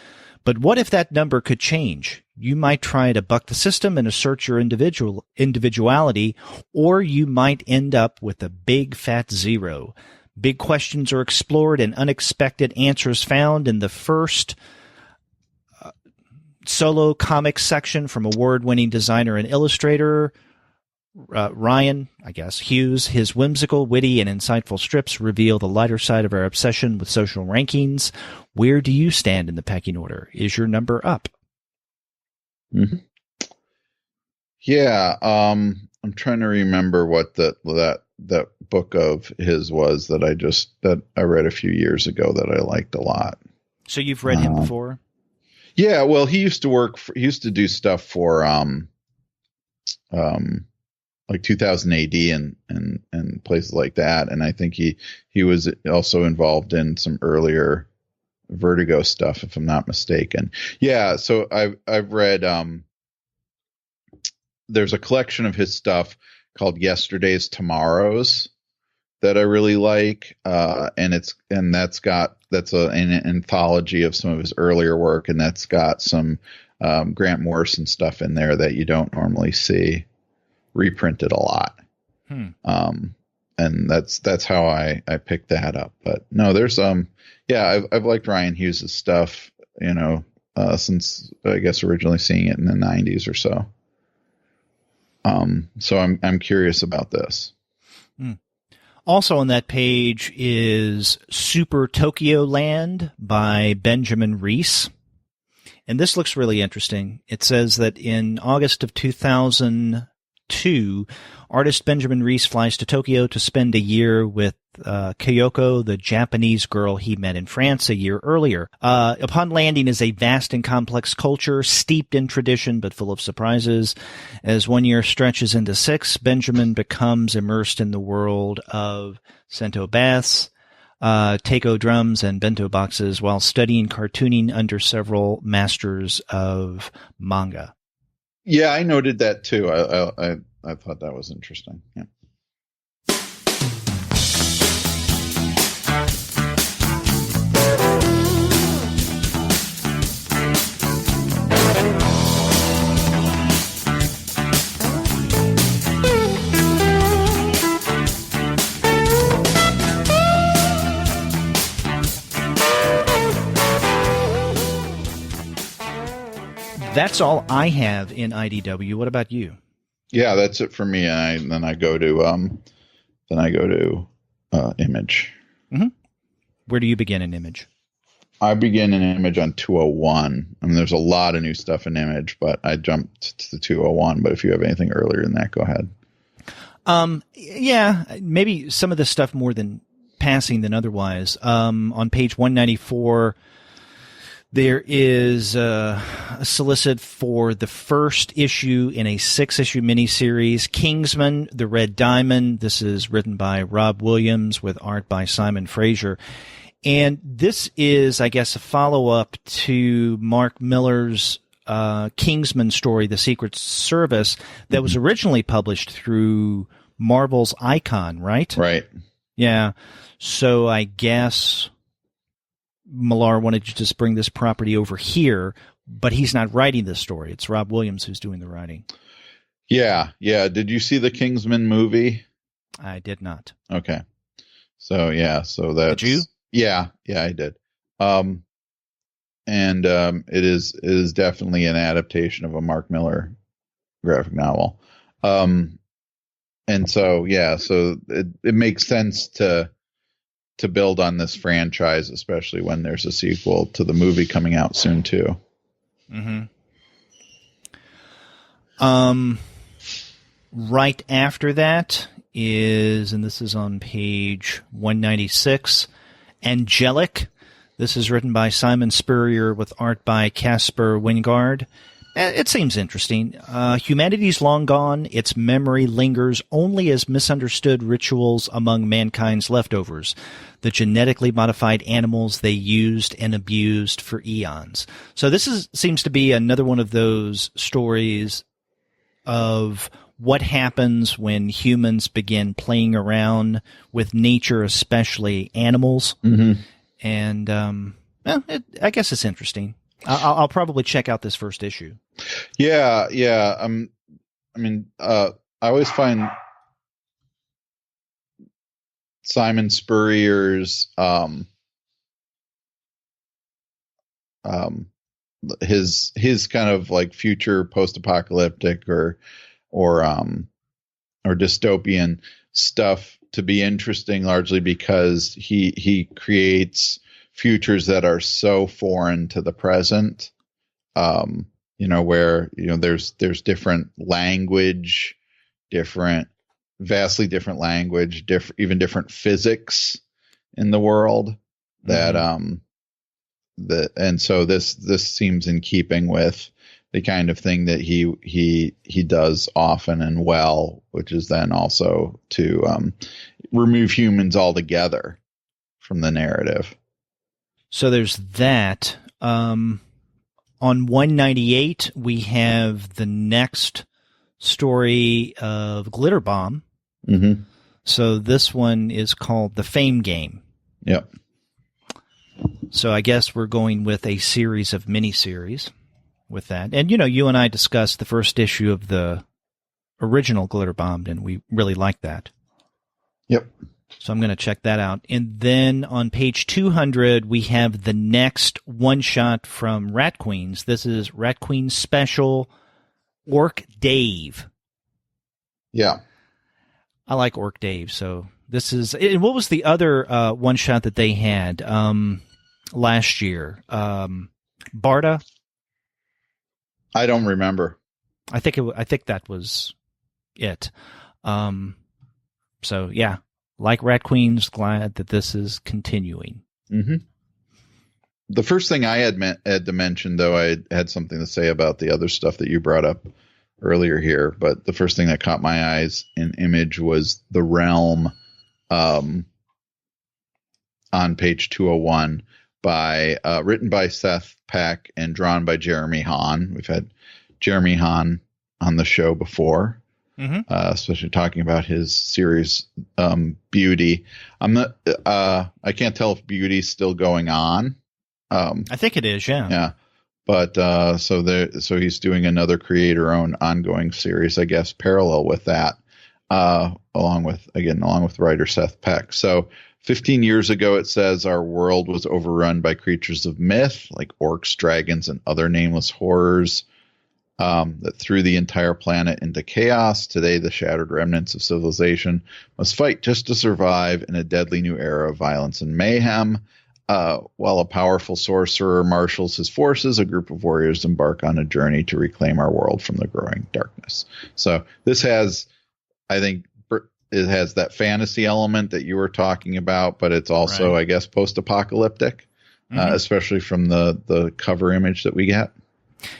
B: But what if that number could change? You might try to buck the system and assert your individuality, or you might end up with a big fat zero. Big questions are explored and unexpected answers found in the first solo comics section from award-winning designer and illustrator Ryan, Hughes, his whimsical, witty, and insightful strips reveal the lighter side of our obsession with social rankings. Where do you stand in the pecking order? Is your number up?
A: Mm-hmm. Yeah, I'm trying to remember what that book of his was that I read a few years ago that I liked a lot.
B: So you've read him before?
A: Yeah, well, he used to do stuff for like 2000 AD and places like that, and I think he was also involved in some earlier Vertigo stuff, if I'm not mistaken. Yeah, so I've read there's a collection of his stuff called Yesterday's Tomorrows that I really like, and that's an anthology of some of his earlier work, and that's got some Grant Morrison stuff in there that you don't normally see reprinted a lot. And that's how I picked that up. But no, there's I've liked Ryan Hughes' stuff, since I guess originally seeing it in the 90s or so. So I'm curious about this.
B: Also on that page is Super Tokyoland by Benjamin Reese. And this looks really interesting. It says that in August of 2002, artist Benjamin Reese flies to Tokyo to spend a year with Kyoko, the Japanese girl he met in France a year earlier. Upon landing is a vast and complex culture, steeped in tradition but full of surprises. As 1 year stretches into 6, Benjamin becomes immersed in the world of Sento baths, taiko drums, and bento boxes while studying cartooning under several masters of manga.
A: Yeah, I noted that too. I thought that was interesting. Yeah.
B: That's all I have in IDW. What about you?
A: Yeah, that's it for me. And then I go to Image.
B: Mm-hmm. Where do you begin in Image?
A: I begin in Image on 201. I mean, there's a lot of new stuff in Image, but I jumped to the 201. But if you have anything earlier than that, go ahead.
B: Yeah, maybe some of this stuff more than passing than otherwise. On page 194. There is a solicit for the first issue in a 6-issue miniseries, Kingsman, The Red Diamond. This is written by Rob Williams with art by Simon Fraser. And this is, I guess, a follow-up to Mark Millar's Kingsman story, The Secret Service, that was originally published through Marvel's Icon, right?
A: Right.
B: Yeah. So I guess Millar wanted to just bring this property over here, but he's not writing this story. It's Rob Williams who's doing the writing.
A: Yeah. Did you see the Kingsman movie?
B: I did not.
A: Okay. So that's...
B: Did you?
A: Yeah, I did. And it is definitely an adaptation of a Mark Millar graphic novel. And so it makes sense to build on this franchise, especially when there's a sequel to the movie coming out soon too.
B: Mm-hmm. Right after that is, and this is on page 196, Angelic. This is written by Simon Spurrier with art by Casper Wingard. It seems interesting. Humanity's long gone. Its memory lingers only as misunderstood rituals among mankind's leftovers, the genetically modified animals they used and abused for eons. So this seems to be another one of those stories of what happens when humans begin playing around with nature, especially animals. Mm-hmm. And I guess it's interesting. I'll probably check out this first issue.
A: Yeah. I always find Simon Spurrier's his kind of like future post-apocalyptic or or dystopian stuff to be interesting, largely because he creates futures that are so foreign to the present. Where there's different language, vastly different language, even different physics in the world that and so this seems in keeping with the kind of thing that he does often and well, which is then also to remove humans altogether from the narrative.
B: So there's that. On 198, we have the next story of Glitter Bomb.
A: Mm-hmm.
B: So this one is called The Fame Game.
A: Yep.
B: So I guess we're going with a series of miniseries with that. And, you and I discussed the first issue of the original Glitter Bomb, and we really liked that.
A: Yep.
B: So I'm going to check that out. And then on page 200, we have the next one-shot from Rat Queens. This is Rat Queens Special Orc Dave.
A: Yeah.
B: I like Orc Dave. So this is... And what was the other one-shot that they had last year? Barda?
A: I don't remember.
B: I think that was it. So, yeah. Like Rat Queens, glad that this is continuing.
A: Mm-hmm. The first thing I had to mention, though, I had something to say about the other stuff that you brought up earlier here, but the first thing that caught my eyes in Image was The Realm on page 201, written by Seth Peck and drawn by Jeremy Hahn. We've had Jeremy Hahn on the show before. Mm-hmm. Especially talking about his series Beauty. I can't tell if Beauty's still going on.
B: I think it is, yeah.
A: Yeah. But so he's doing another creator-owned ongoing series, I guess, parallel with that, along with writer Seth Peck. So 15 years ago, it says, our world was overrun by creatures of myth, like orcs, dragons, and other nameless horrors. That threw the entire planet into chaos. Today, the shattered remnants of civilization must fight just to survive in a deadly new era of violence and mayhem. While a powerful sorcerer marshals his forces, a group of warriors embark on a journey to reclaim our world from the growing darkness. So this has, I think, it has that fantasy element that you were talking about, but it's also, right, I guess, post-apocalyptic, especially from the cover image that we get.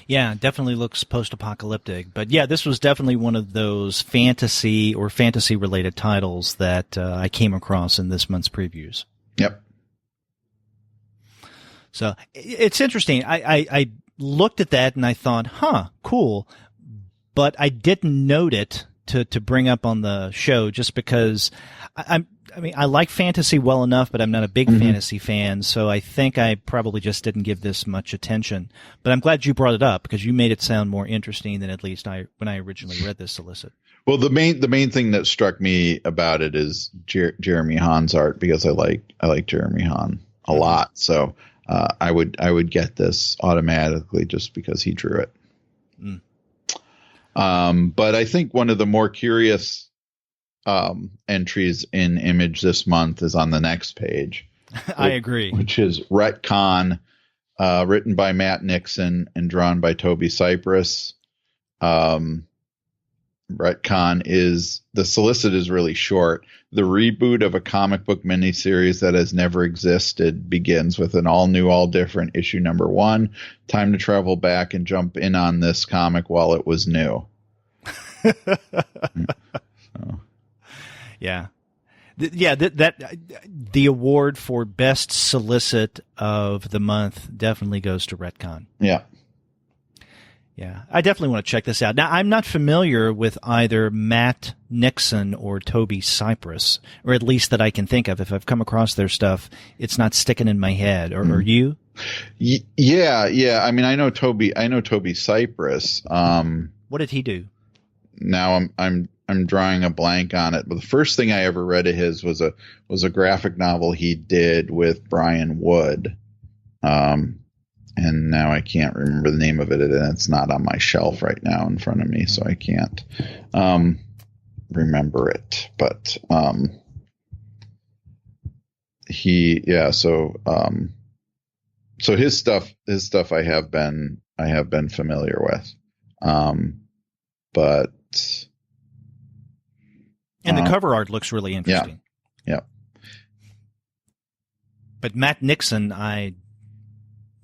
B: Yeah, definitely looks post-apocalyptic. But yeah, this was definitely one of those fantasy or fantasy-related titles that I came across in this month's previews.
A: Yep.
B: So it's interesting. I looked at that and I thought, cool. But I didn't note it to bring up on the show just because I like fantasy well enough, but I'm not a big fantasy fan, so I think I probably just didn't give this much attention. But I'm glad you brought it up because you made it sound more interesting than at least when I originally read this solicit. Well,
A: the main thing that struck me about it is Jeremy Hahn's art, because I like Jeremy Hahn a lot. So I would get this automatically just because he drew it. But I think one of the more curious entries in Image this month is on the next page.
B: I agree.
A: Which is Retcon, written by Matt Nixon and drawn by Toby Cypress. Retcon the solicit is really short. The reboot of a comic book miniseries that has never existed begins with an all new, all different issue number 1. Time to travel back and jump in on this comic while it was new.
B: Yeah. The award for best solicit of the month definitely goes to Retcon.
A: Yeah.
B: Yeah. I definitely want to check this out. Now, I'm not familiar with either Matt Nixon or Toby Cypress, or at least that I can think of. If I've come across their stuff, it's not sticking in my head. Or you?
A: Yeah. I mean, I know Toby Cypress.
B: What did he do?
A: Now I'm drawing a blank on it, but the first thing I ever read of his was a graphic novel he did with Brian Wood. And now I can't remember the name of it, and it's not on my shelf right now in front of me, so I can't. remember it, but so his stuff I have been familiar with, but
B: and the cover art looks really interesting.
A: Yeah.
B: But Matt Nixon, I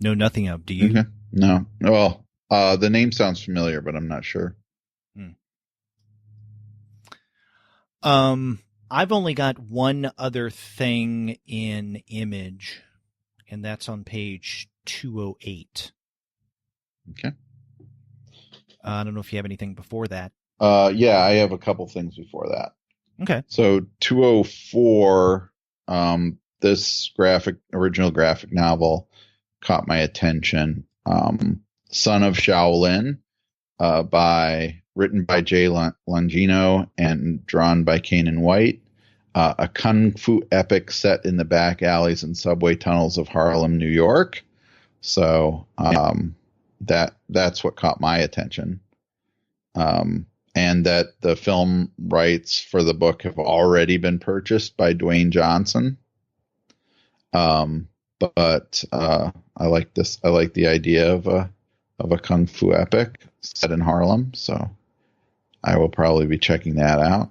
B: know nothing of. Do you?
A: Mm-hmm. No. Well, the name sounds familiar, but I'm not sure.
B: I've only got one other thing in Image, and that's on page 208.
A: Okay.
B: I don't know if you have anything before that.
A: Yeah, I have a couple things before that.
B: Okay.
A: So 204, this original graphic novel caught my attention. Son of Shaolin, written by Jay Longino and drawn by Kanan White. A kung fu epic set in the back alleys and subway tunnels of Harlem, New York. So that's what caught my attention. And that the film rights for the book have already been purchased by Dwayne Johnson. But I like this. I like the idea of a kung fu epic set in Harlem. So I will probably be checking that out.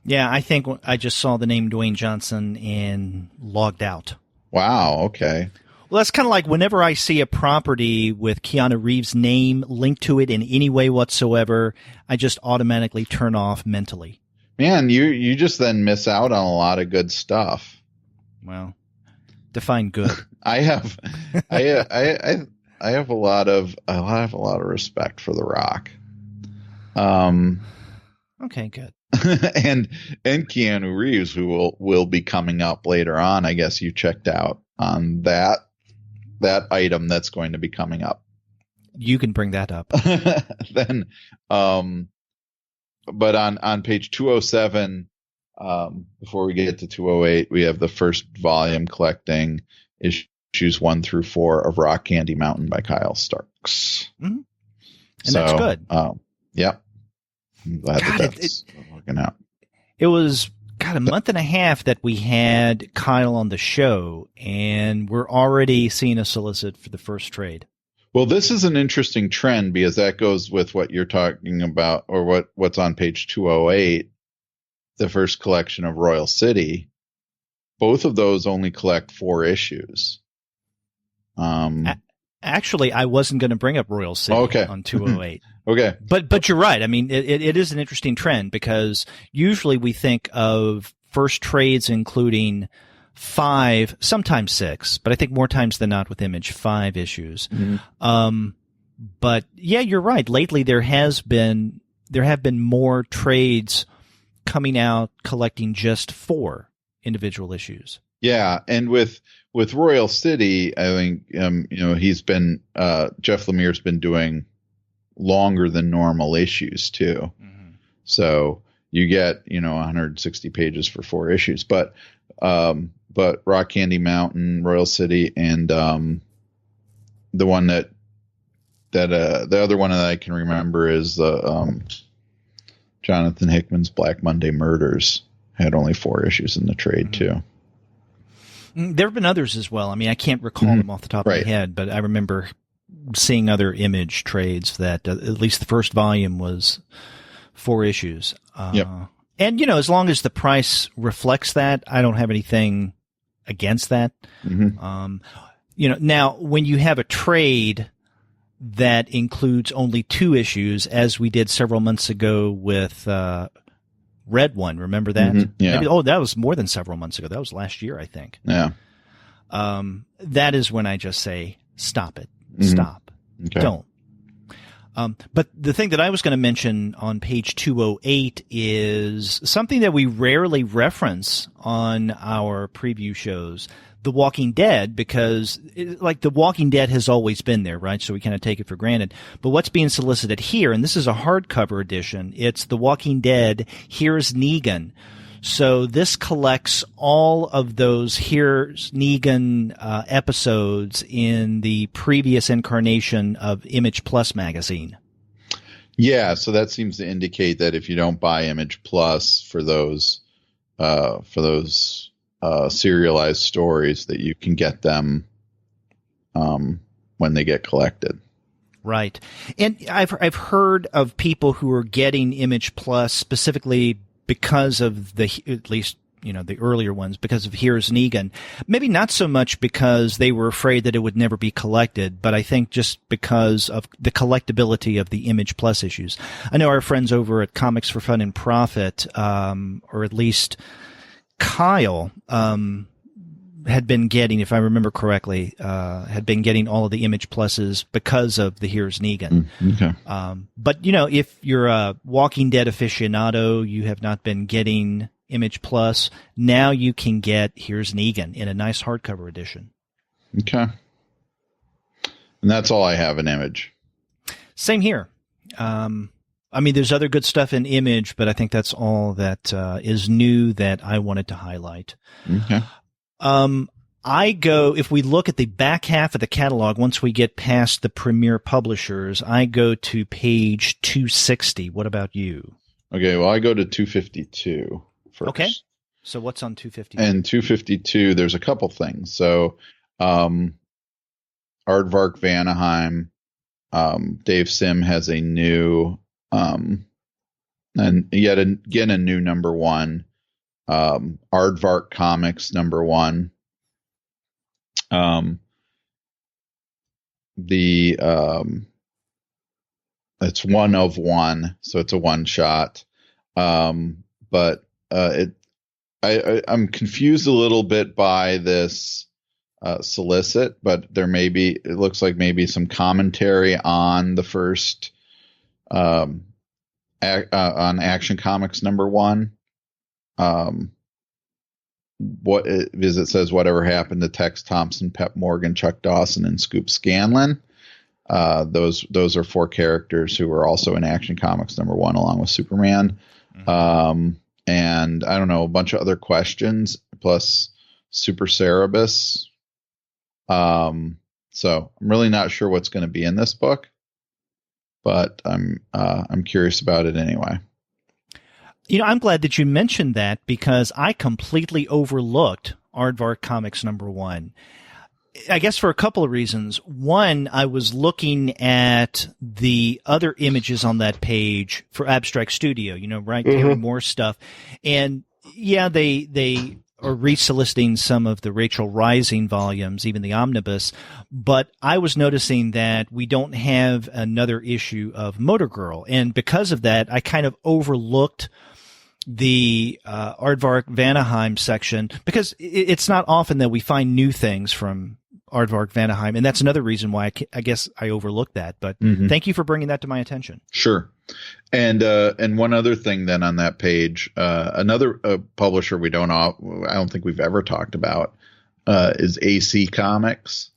B: Yeah, I think I just saw the name Dwayne Johnson and logged out.
A: Wow. Okay.
B: Well, that's kind of like whenever I see a property with Keanu Reeves' name linked to it in any way whatsoever, I just automatically turn off mentally.
A: Man, you just then miss out on a lot of good stuff.
B: Well, define good.
A: I have a lot of respect for The Rock.
B: Okay, good.
A: and Keanu Reeves, who will be coming up later on. I guess you checked out on that item that's going to be coming up.
B: You can bring that up.
A: Then, but on page 207, before we get to 208, we have the first volume collecting issues 1 through 4 of Rock Candy Mountain by Kyle Starks.
B: Mm-hmm. And that's good.
A: Yep. I'm glad that's working out.
B: It was a month and a half that we had Kyle on the show, and we're already seeing a solicit for the first trade.
A: Well, this is an interesting trend because that goes with what you're talking about, or what's on page 208, the first collection of Royal City. Both of those only collect 4 issues.
B: Actually, I wasn't going to bring up Royal City on 208.
A: Okay.
B: But you're right. I mean, it is an interesting trend because usually we think of first trades including 5, sometimes 6, but I think more times than not with Image, 5 issues. Mm-hmm. But yeah, you're right. Lately there have been more trades coming out collecting just 4 individual issues.
A: Yeah, and with Royal City, I think he's been Jeff Lemire's been doing longer than normal issues too. Mm-hmm. So you get 160 pages for 4 issues, but Rock Candy Mountain, Royal City, and the one the other one that I can remember is Jonathan Hickman's Black Monday Murders had only 4 issues in the trade too.
B: There have been others as well. I mean, I can't recall them off the top of my head, but I remember seeing other Image trades that at least the first volume was 4 issues. And, as long as the price reflects that, I don't have anything against that. Mm-hmm. Now, when you have a trade that includes only 2 issues, as we did several months ago with Red One, remember that?
A: Mm-hmm. Yeah.
B: That was more than several months ago. That was last year, I think.
A: Yeah.
B: That is when I just say, stop it.
A: Mm-hmm.
B: Stop.
A: Okay.
B: Don't. But the thing that I was going to mention on page 208 is something that we rarely reference on our preview shows, The Walking Dead, because The Walking Dead has always been there, right? So we kind of take it for granted. But what's being solicited here, and this is a hardcover edition, it's The Walking Dead, Here's Negan. So this collects all of those Here's Negan episodes in the previous incarnation of Image Plus magazine.
A: Yeah, so that seems to indicate that if you don't buy Image Plus for those serialized stories, that you can get them when they get collected.
B: Right. And I've heard of people who are getting Image Plus specifically because of at least, the earlier ones, because of Here's Negan. Maybe not so much because they were afraid that it would never be collected, but I think just because of the collectability of the Image Plus issues. I know our friends over at Comics for Fun and Profit, or at least Kyle, had been getting, if I remember correctly, had been getting all of the Image Pluses because of the Here's Negan.
A: Okay.
B: But, if you're a Walking Dead aficionado, you have not been getting Image Plus, now you can get Here's Negan in a nice hardcover edition.
A: Okay. And that's all I have in Image.
B: Same here. There's other good stuff in Image, but I think that's all that is new that I wanted to highlight.
A: Okay.
B: If we look at the back half of the catalog, once we get past the premier publishers, I go to page 260. What about you? Okay,
A: well, I go to 252 first.
B: Okay. So what's on 252?
A: And 252, there's a couple things. So, Aardvark-Vanaheim, Dave Sim has a new, and yet again, a new number one, Aardvark Comics number one. It's one of one, so it's a one shot. But I'm confused a little bit by this solicit, but it looks like maybe some commentary on the first on Action Comics number one. It says whatever happened to Tex Thompson, Pep Morgan, Chuck Dawson, and Scoop Scanlon. Those are four characters who were also in Action Comics number one, along with Superman. Mm-hmm. And I don't know, a bunch of other questions plus Super Cerebus. So I'm really not sure what's going to be in this book, but I'm curious about it anyway.
B: I'm glad that you mentioned that because I completely overlooked Aardvark Comics number one. I guess for a couple of reasons. One, I was looking at the other images on that page for Abstract Studio, right? Mm-hmm. Carry more stuff. And yeah, they are resoliciting some of the Rachel Rising volumes, even the Omnibus. But I was noticing that we don't have another issue of Motor Girl. And because of that, I kind of overlooked the Aardvark-Vanaheim section because it's not often that we find new things from Aardvark-Vanaheim, and that's another reason why I guess I overlooked that. But Thank you for bringing that to my attention.
A: Sure. And one other thing then on that page, another publisher I don't think we've ever talked about is AC Comics.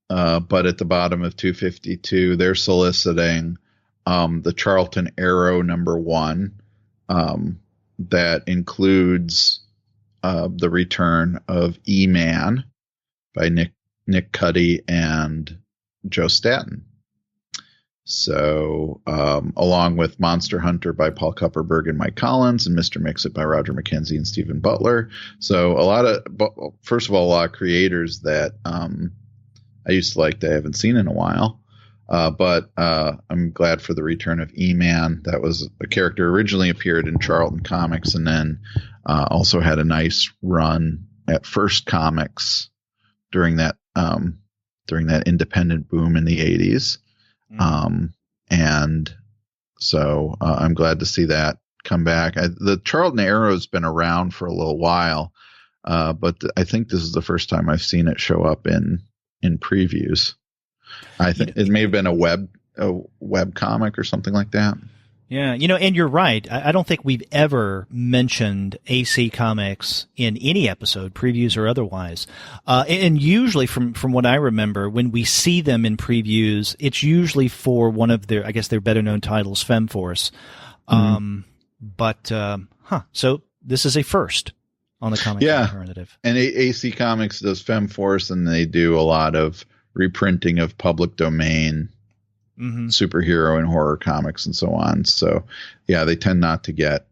A: But at the bottom of 252, they're soliciting the Charlton Arrow number one. That includes the return of E-Man by Nick Cuddy and Joe Staton. So, along with Monster Hunter by Paul Kupperberg and Mike Collins, and Mr. Mix-It by Roger McKenzie and Stephen Butler. So, first of all, a lot of creators that I used to like that I haven't seen in a while. But I'm glad for the return of E-Man. That was a character originally appeared in Charlton Comics and then also had a nice run at First Comics during that independent boom in the 80s. And so I'm glad to see that come back. The Charlton Arrow has been around for a little while, but I think this is the first time I've seen it show up in previews. I think it may have been a web comic or something like that.
B: Yeah, and you're right. I don't think we've ever mentioned AC Comics in any episode, previews or otherwise. And usually, from what I remember, when we see them in previews, it's usually for one of their better known titles, FemForce. So this is a first on the comic alternative.
A: And AC Comics does FemForce, and they do a lot of reprinting of public domain superhero and horror comics and so on. So yeah, they tend not to get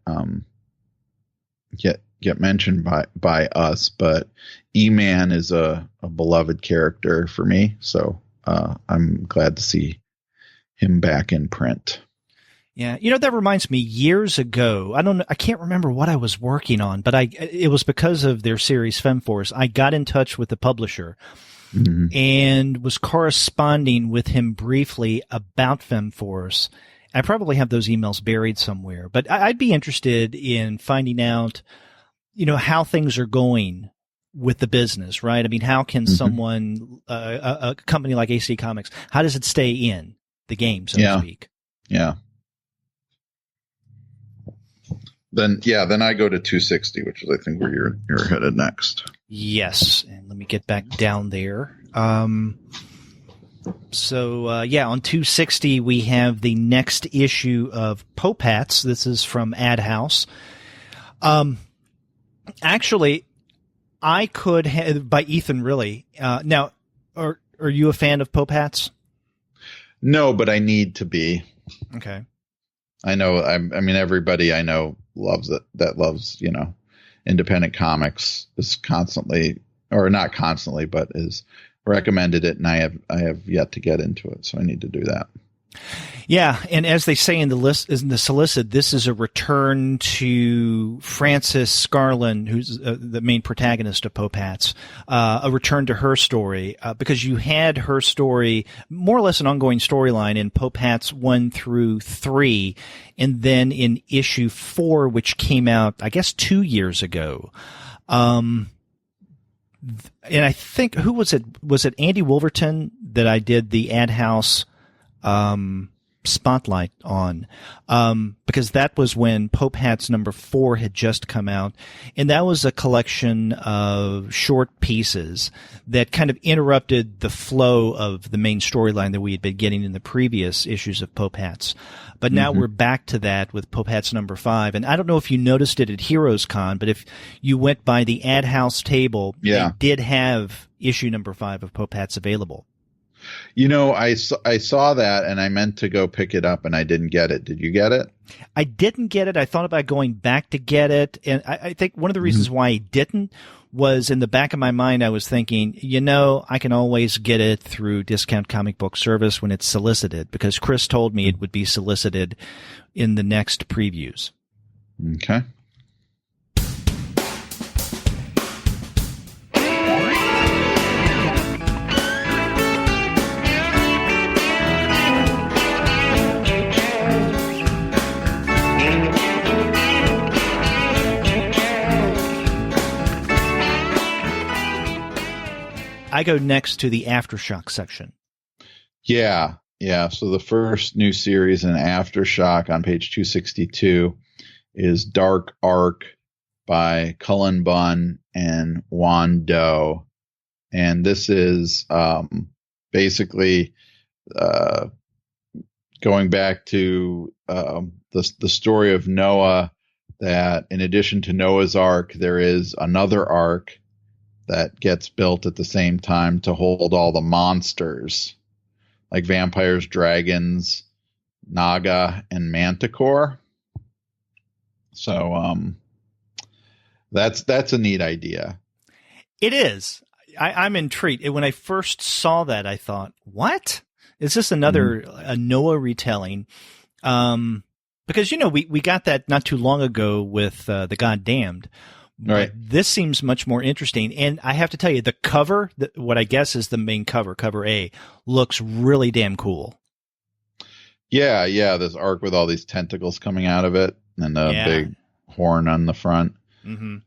A: mentioned by us, but E-Man is a beloved character for me. So I'm glad to see him back in print.
B: Yeah. That reminds me, years ago, I can't remember what I was working on, but it was because of their series FemForce. I got in touch with the publisher and was corresponding with him briefly about FemForce. I probably have those emails buried somewhere, but I'd be interested in finding out, how things are going with the business, right? I mean, how can someone, a company like AC Comics, how does it stay in the game, so to speak?
A: Yeah. Then I go to 260, which is I think where you're headed next.
B: Yes, and let me get back down there. On 260 we have the next issue of Pope Hats. This is from Ad House. Actually, I could have by Ethan Riley. Now, are you a fan of Pope Hats?
A: No, but I need to be.
B: Okay.
A: I know. I mean, everybody I know loves it. That loves, independent comics is constantly, or not constantly, but is recommended it, and I have yet to get into it, so I need to do that.
B: Yeah, and as they say in the solicit, this is a return to Frances Scarlin, who's the main protagonist of Pope Hats, a return to her story, because you had her story, more or less an ongoing storyline in Pope Hats 1 through 3, and then in issue 4, which came out, I guess, 2 years ago. And I think, who was it? Was it Andy Wolverton that I did the Ad House spotlight on, because that was when Pope Hats number 4 had just come out, and that was a collection of short pieces that kind of interrupted the flow of the main storyline that we had been getting in the previous issues of Pope Hats. But now we're back to that with Pope Hats number 5, and I don't know if you noticed it at Heroes Con, but if you went by the Ad House table, they did have issue number 5 of Pope Hats available.
A: I saw that, and I meant to go pick it up, and I didn't get it. Did you get it?
B: I didn't get it. I thought about going back to get it, and I think one of the reasons why I didn't was in the back of my mind I was thinking, I can always get it through Discount Comic Book Service when it's solicited, because Chris told me it would be solicited in the next previews.
A: Okay.
B: I go next to the Aftershock section.
A: Yeah. So the first new series in Aftershock on page 262 is Dark Arc by Cullen Bunn and Juan Doe. And this is basically going back to the story of Noah, that in addition to Noah's Ark, there is another ark that gets built at the same time to hold all the monsters, like vampires, dragons, Naga, and Manticore. So that's a neat idea.
B: It is. I'm intrigued. When I first saw that, I thought, what? Is this another a Noah retelling? Because, we got that not too long ago with The Goddamned.
A: Right.
B: But this seems much more interesting. And I have to tell you, the cover, what I guess is the main cover, cover A, looks really damn cool.
A: Yeah. This arc with all these tentacles coming out of it and a big horn on the front. Mm-hmm.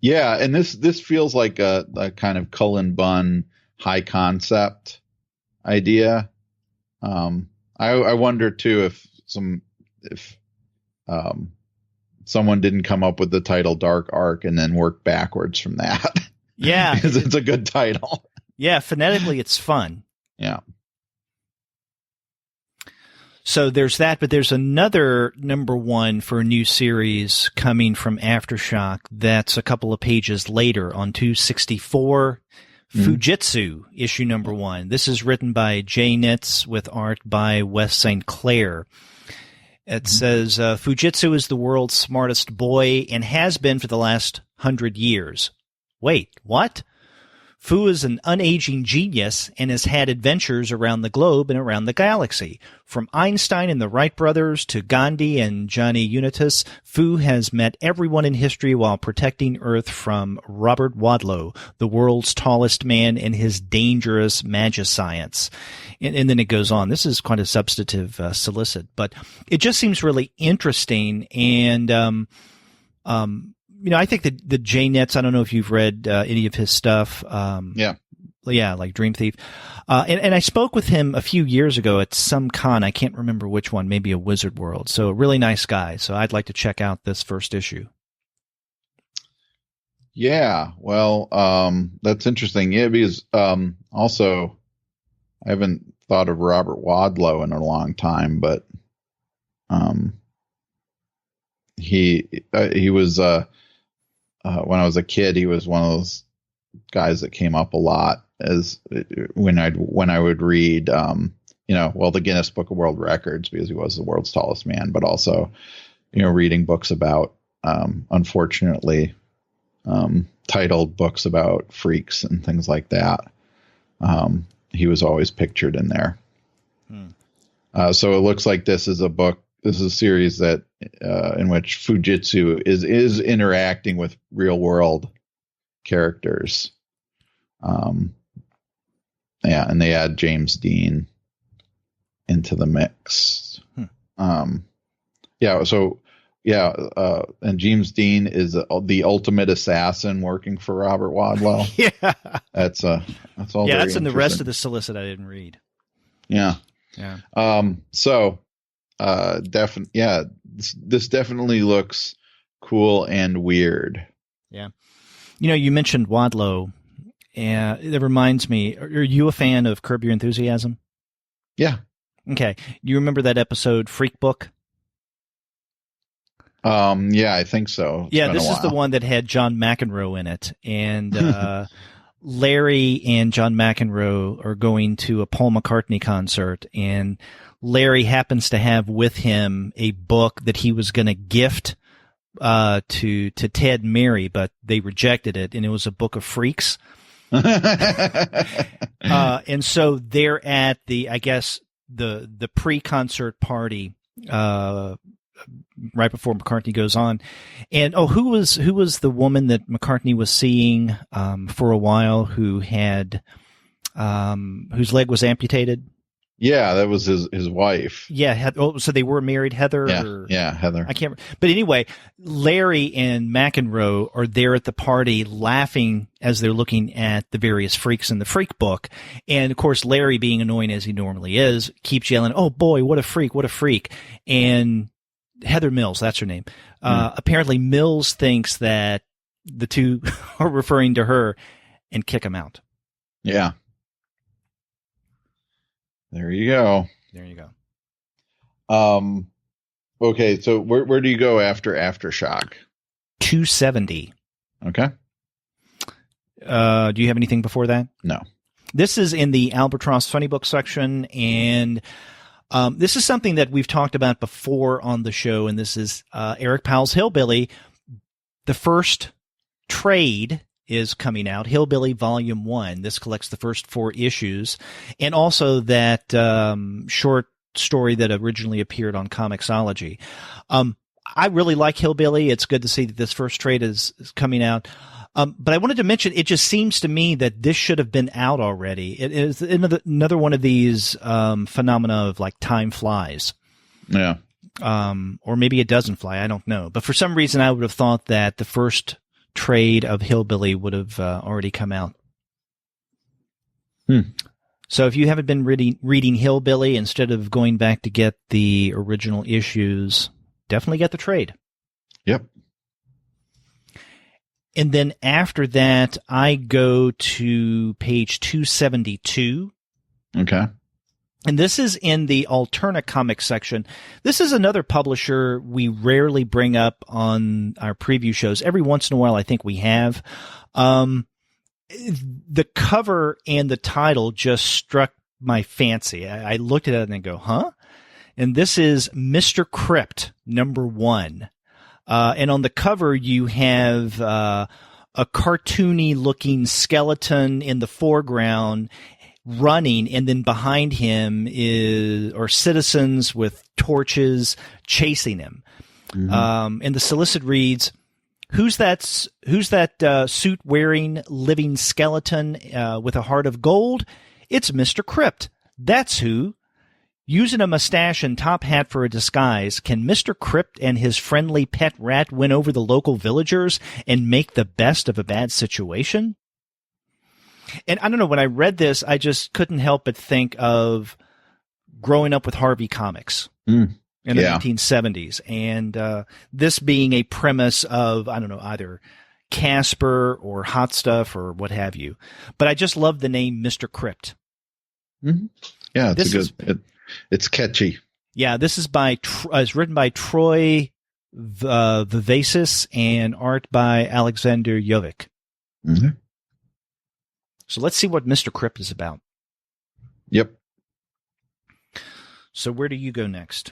A: And this feels like a kind of Cullen Bunn high concept idea. I wonder too if someone didn't come up with the title Dark Arc and then work backwards from that.
B: Yeah.
A: Because it's a good title.
B: Yeah, phonetically it's fun.
A: Yeah.
B: So there's that, but there's another number 1 for a new series coming from Aftershock that's a couple of pages later on 264, Fujitsu, issue number 1. This is written by Jay Nitz with art by Wes St. Clair. It says, Fujitsu is the world's smartest boy and has been for the last 100 years. Wait, what? Fu is an unaging genius and has had adventures around the globe and around the galaxy. From Einstein and the Wright brothers to Gandhi and Johnny Unitas, Fu has met everyone in history while protecting Earth from Robert Wadlow, the world's tallest man, and his dangerous magiscience. And then it goes on. This is quite a substantive solicit, but it just seems really interesting. And I think that the Jay Nitz, I don't know if you've read any of his stuff. Yeah, like Dream Thief. And I spoke with him a few years ago at some con. I can't remember which one, maybe a Wizard World. So a really nice guy. So I'd like to check out this first issue.
A: Yeah, well, that's interesting. Yeah, because also I haven't thought of Robert Wadlow in a long time, but he was when I was a kid, he was one of those guys that came up a lot as when I would read, the Guinness Book of World Records, because he was the world's tallest man, but also, reading books about, unfortunately, titled books about freaks and things like that. He was always pictured in there. So it looks like this is a book. This is a series that in which Fujitsu is interacting with real world characters. And they add James Dean into the mix. And James Dean is the ultimate assassin working for Robert Wadlow.
B: Yeah.
A: That's all.
B: Yeah, that's in the rest of the solicit I didn't read.
A: Yeah. This definitely looks cool and weird.
B: Yeah. You mentioned Wadlow, and it reminds me, are you a fan of Curb Your Enthusiasm?
A: Yeah.
B: Okay. You remember that episode, Freak Book?
A: Yeah, I think so.
B: Yeah, this is the one that had John McEnroe in it. And Larry and John McEnroe are going to a Paul McCartney concert, and Larry happens to have with him a book that he was going to gift to Ted and Mary, but they rejected it, and it was a book of freaks. And so they're at the pre-concert party right before McCartney goes on. And who was the woman that McCartney was seeing for a while who had whose leg was amputated?
A: Yeah, that was his wife.
B: Yeah, so they were married, Heather?
A: Yeah, Heather.
B: I can't remember. But anyway, Larry and McEnroe are there at the party laughing as they're looking at the various freaks in the freak book. And, of course, Larry, being annoying as he normally is, keeps yelling, "Oh, boy, what a freak, what a freak." And Heather Mills, that's her name. Apparently Mills thinks that the two are referring to her and kick him out.
A: Yeah. There you go. Okay, so where do you go after Aftershock?
B: 270.
A: Okay.
B: Do you have anything before that?
A: No.
B: This is in the Albatross Funny Book section, and this is something that we've talked about before on the show, and this is Eric Powell's Hillbilly. The first trade is coming out, Hillbilly Volume 1. This collects the first 4 issues, and also that short story that originally appeared on Comixology. I really like Hillbilly. It's good to see that this first trade is coming out. But I wanted to mention, it just seems to me that this should have been out already. It is another one of these phenomena of like time flies.
A: Yeah.
B: Or maybe it doesn't fly. I don't know. But for some reason, I would have thought that the first trade of Hillbilly would have already come out. So if you haven't been reading Hillbilly, instead of going back to get the original issues, definitely get the trade.
A: Yep.
B: And then after that, I go to page 272.
A: Okay.
B: And this is in the Alterna Comics section. This is another publisher we rarely bring up on our preview shows. Every once in a while, I think we have. the cover and the title just struck my fancy. I looked at it and I go, huh? And this is Mr. Crypt #1. And on the cover, you have a cartoony-looking skeleton in the foreground running, and then behind him are citizens with torches chasing him. Mm-hmm. And the solicit reads, Who's that suit-wearing living skeleton with a heart of gold? It's Mr. Crypt. That's who. Using a mustache and top hat for a disguise, can Mr. Crypt and his friendly pet rat win over the local villagers and make the best of a bad situation? And I don't know, when I read this, I just couldn't help but think of growing up with Harvey Comics in the 1970s. And this being a premise of, I don't know, either Casper or Hot Stuff or what have you. But I just love the name Mr. Crypt.
A: Mm-hmm. Yeah, it's catchy.
B: Yeah, this is it's written by Troy Vivacis and art by Alexander Jovic. Mm-hmm. So let's see what Mr. Crypt is about.
A: Yep.
B: So where do you go next?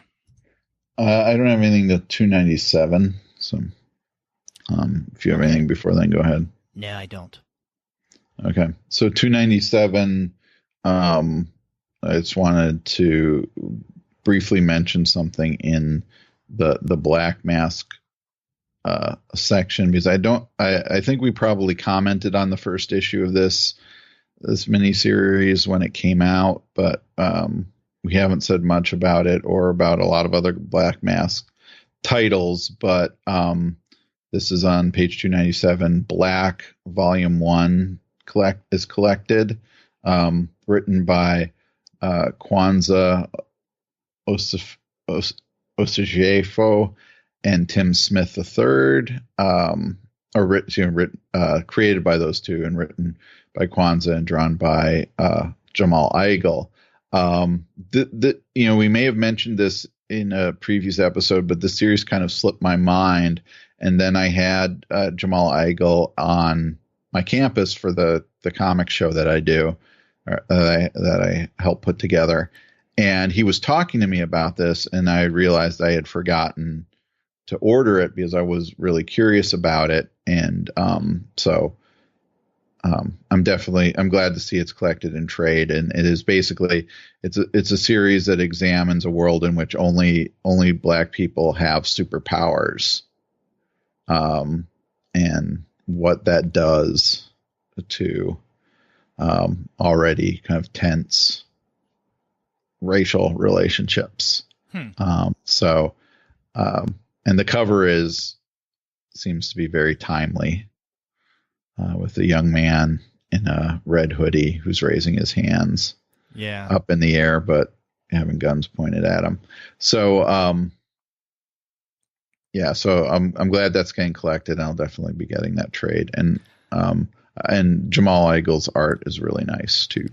A: I don't have anything to 297. So if you have anything before then, go ahead.
B: No, I don't.
A: Okay. So 297, I just wanted to briefly mention something in the Black Mask section, because I think we probably commented on the first issue of this miniseries when it came out, but we haven't said much about it or about a lot of other Black Mask titles. But this is on page 297. Black Volume 1 is collected, written by Kwanzaa Osejefo and Tim Smith III, created by those two and written by Kwanzaa and drawn by Jamal Igle. We may have mentioned this in a previous episode, but the series kind of slipped my mind. And then I had Jamal Igle on my campus for the comic show that I do, that I helped put together. And he was talking to me about this, and I realized I had forgotten to order it because I was really curious about it. And so I'm glad to see it's collected in trade. And it is basically, it's a series that examines a world in which only Black people have superpowers, and what that does to already kind of tense racial relationships. And the cover seems to be very timely, with a young man in a red hoodie who's raising his hands up in the air, but having guns pointed at him. So, so I'm glad that's getting collected. I'll definitely be getting that trade. And Jamal Igle's art is really nice too.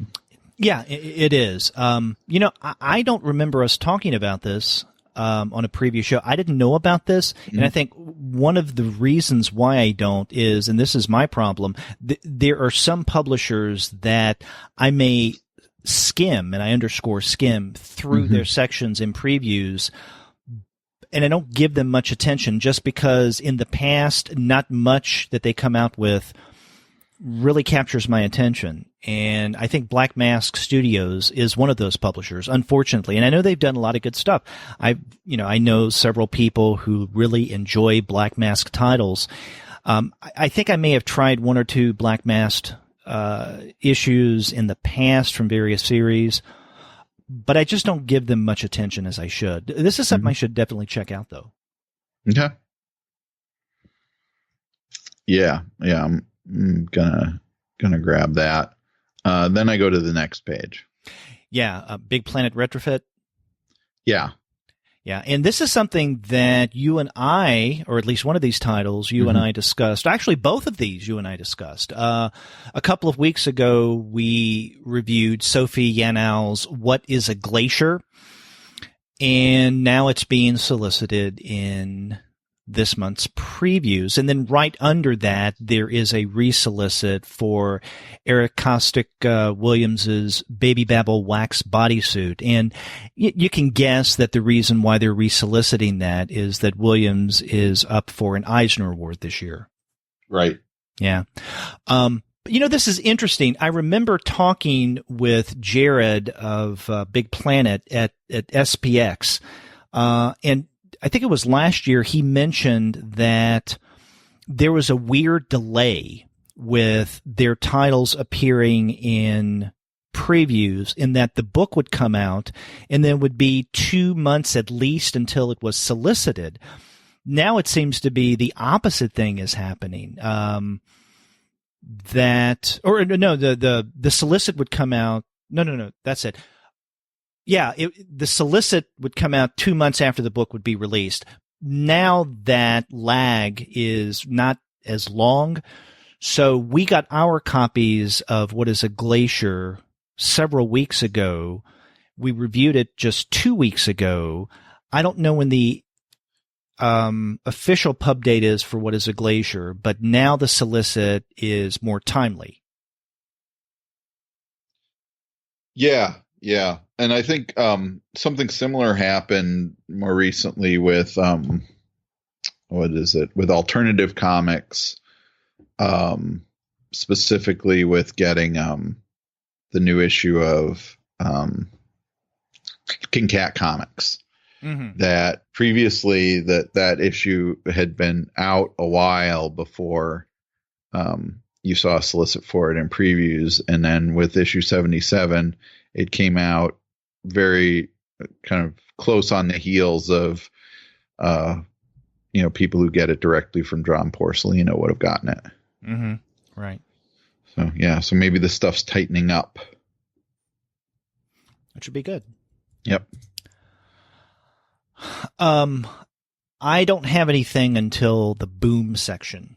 B: Yeah, it is. I don't remember us talking about this on a previous show. I didn't know about this, and I think one of the reasons why I don't is, and this is my problem, there are some publishers that I may skim, and I underscore skim, through their sections and previews, and I don't give them much attention just because in the past, not much that they come out with really captures my attention. And I think Black Mask Studios is one of those publishers, unfortunately. And I know they've done a lot of good stuff. I know several people who really enjoy Black Mask titles. I think I may have tried one or two Black Mask issues in the past from various series, but I just don't give them much attention as I should. This is something I should definitely check out, though.
A: Okay. Yeah. I'm gonna grab that. Then I go to the next page.
B: Yeah, Big Planet Retrofit.
A: Yeah.
B: And this is something that you and I, or at least one of these titles, you and I discussed. Actually, both of these you and I discussed. A couple of weeks ago, we reviewed Sophie Yanal's What is a Glacier? And now it's being solicited in this month's previews. And then right under that, there is a resolicit for Eric Kostick Williams's Baby Babble wax bodysuit. And you can guess that the reason why they're resoliciting that is that Williams is up for an Eisner Award this year.
A: Right.
B: Yeah. This is interesting. I remember talking with Jared of Big Planet at SPX, and I think it was last year he mentioned that there was a weird delay with their titles appearing in previews, in that the book would come out and then would be 2 months at least until it was solicited. Now it seems to be the opposite thing is happening. The solicit would come out. No, that's it. Yeah, the solicit would come out 2 months after the book would be released. Now that lag is not as long. So we got our copies of What is a Glacier several weeks ago. We reviewed it just 2 weeks ago. I don't know when the official pub date is for What is a Glacier, but now the solicit is more timely.
A: Yeah. And I think something similar happened more recently with with alternative comics, specifically with getting the new issue of King Cat Comics. Mm-hmm. That previously that issue had been out a while before you saw a solicit for it in previews, and then with issue 77, it came out very kind of close on the heels of people who get it directly from John Porcelino would have gotten it.
B: Mm-hmm. Right.
A: So maybe the stuff's tightening up.
B: That should be good.
A: Yep.
B: I don't have anything until the Boom section.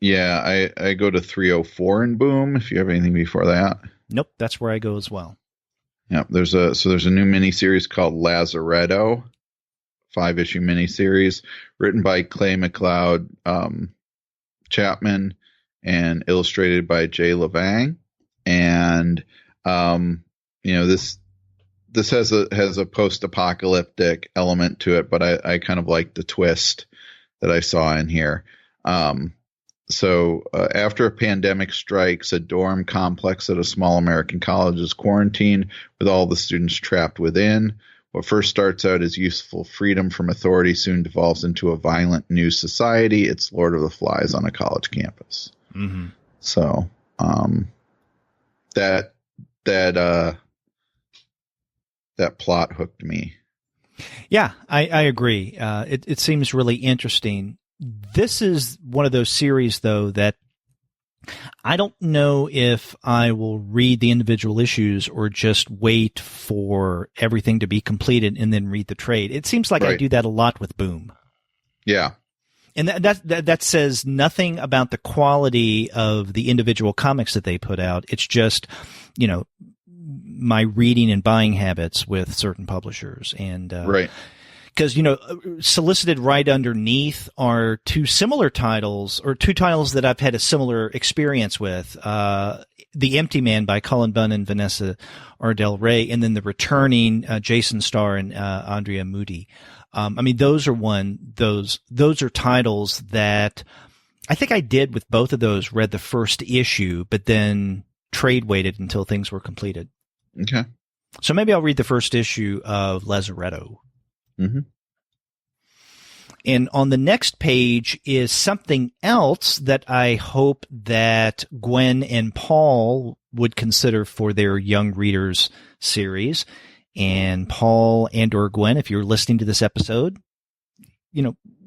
A: Yeah, I go to 304 in Boom. If you have anything before that.
B: Nope, that's where I go as well.
A: Yeah, there's a new miniseries called Lazaretto, 5-issue miniseries written by Clay McLeod Chapman and illustrated by Jay Levang. And this has a post-apocalyptic element to it, but I kind of like the twist that I saw in here. After a pandemic strikes, a dorm complex at a small American college is quarantined with all the students trapped within. What first starts out as useful freedom from authority soon devolves into a violent new society. It's Lord of the Flies on a college campus.
B: Mm-hmm.
A: So that plot hooked me.
B: Yeah, I agree. It seems really interesting. This is one of those series, though, that I don't know if I will read the individual issues or just wait for everything to be completed and then read the trade. It seems like I do that a lot with Boom.
A: Yeah.
B: And that says nothing about the quality of the individual comics that they put out. It's just, my reading and buying habits with certain publishers. And
A: right.
B: Because, solicited right underneath are two similar titles, or two titles that I've had a similar experience with. The Empty Man by Cullen Bunn and Vanessa Ardell Ray, and then The Returning, Jason Starr and Andrea Moody. Those are titles that I think I did with both of those, read the first issue, but then trade waited until things were completed.
A: Okay.
B: So maybe I'll read the first issue of Lazaretto.
A: Mm-hmm.
B: And on the next page is something else that I hope that Gwen and Paul would consider for their Young Readers series. And Paul and or Gwen, if you're listening to this episode,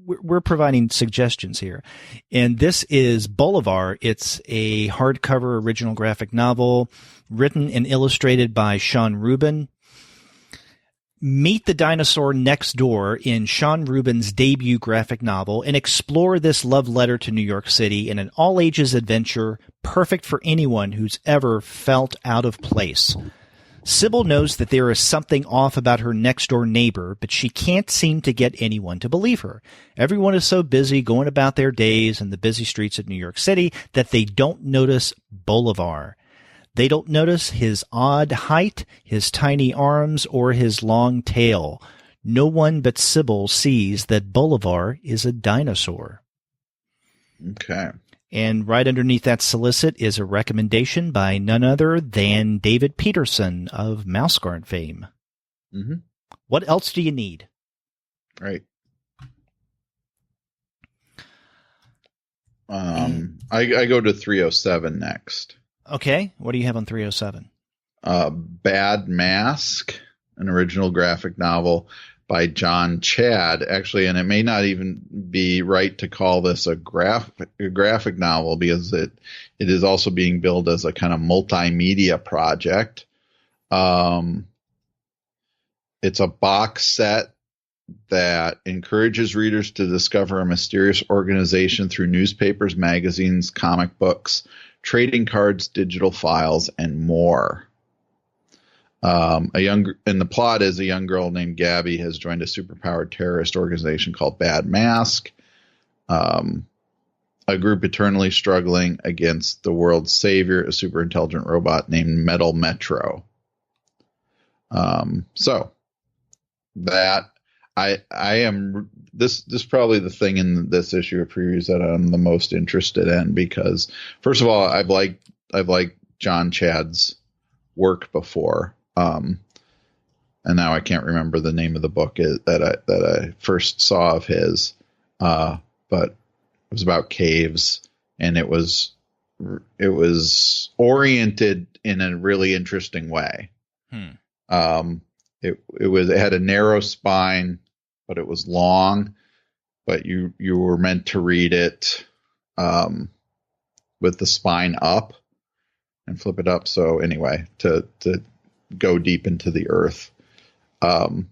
B: we're providing suggestions here. And this is Bolivar. It's a hardcover original graphic novel written and illustrated by Sean Rubin. Meet the dinosaur next door in Sean Rubin's debut graphic novel and explore this love letter to New York City in an all-ages adventure perfect for anyone who's ever felt out of place. Sybil knows that there is something off about her next-door neighbor, but she can't seem to get anyone to believe her. Everyone is so busy going about their days in the busy streets of New York City that they don't notice Bolivar. They don't notice his odd height, his tiny arms, or his long tail. No one but Sybil sees that Bolivar is a dinosaur.
A: Okay.
B: And right underneath that solicit is a recommendation by none other than David Peterson of Mouse Guard fame.
A: Mm-hmm.
B: What else do you need?
A: Right. I go to 307 next.
B: Okay. What do you have on 307?
A: Bad Mask, an original graphic novel by John Chad, actually, and it may not even be right to call this a graphic novel because it is also being billed as a kind of multimedia project. It's a box set that encourages readers to discover a mysterious organization through newspapers, magazines, comic books, trading cards, digital files, and more. And the plot is a young girl named Gabby has joined a superpowered terrorist organization called Bad Mask, a group eternally struggling against the world's savior, a super intelligent robot named Metal Metro. So that I am this is probably the thing in this issue of previews that I'm the most interested in, because first of all, I've liked John Chad's work before. And now I can't remember the name of the book that I first saw of his, but it was about caves, and it was oriented in a really interesting way. It had a narrow spine, but it was long, but you were meant to read it with the spine up and flip it up. So anyway, to go deep into the earth. I'm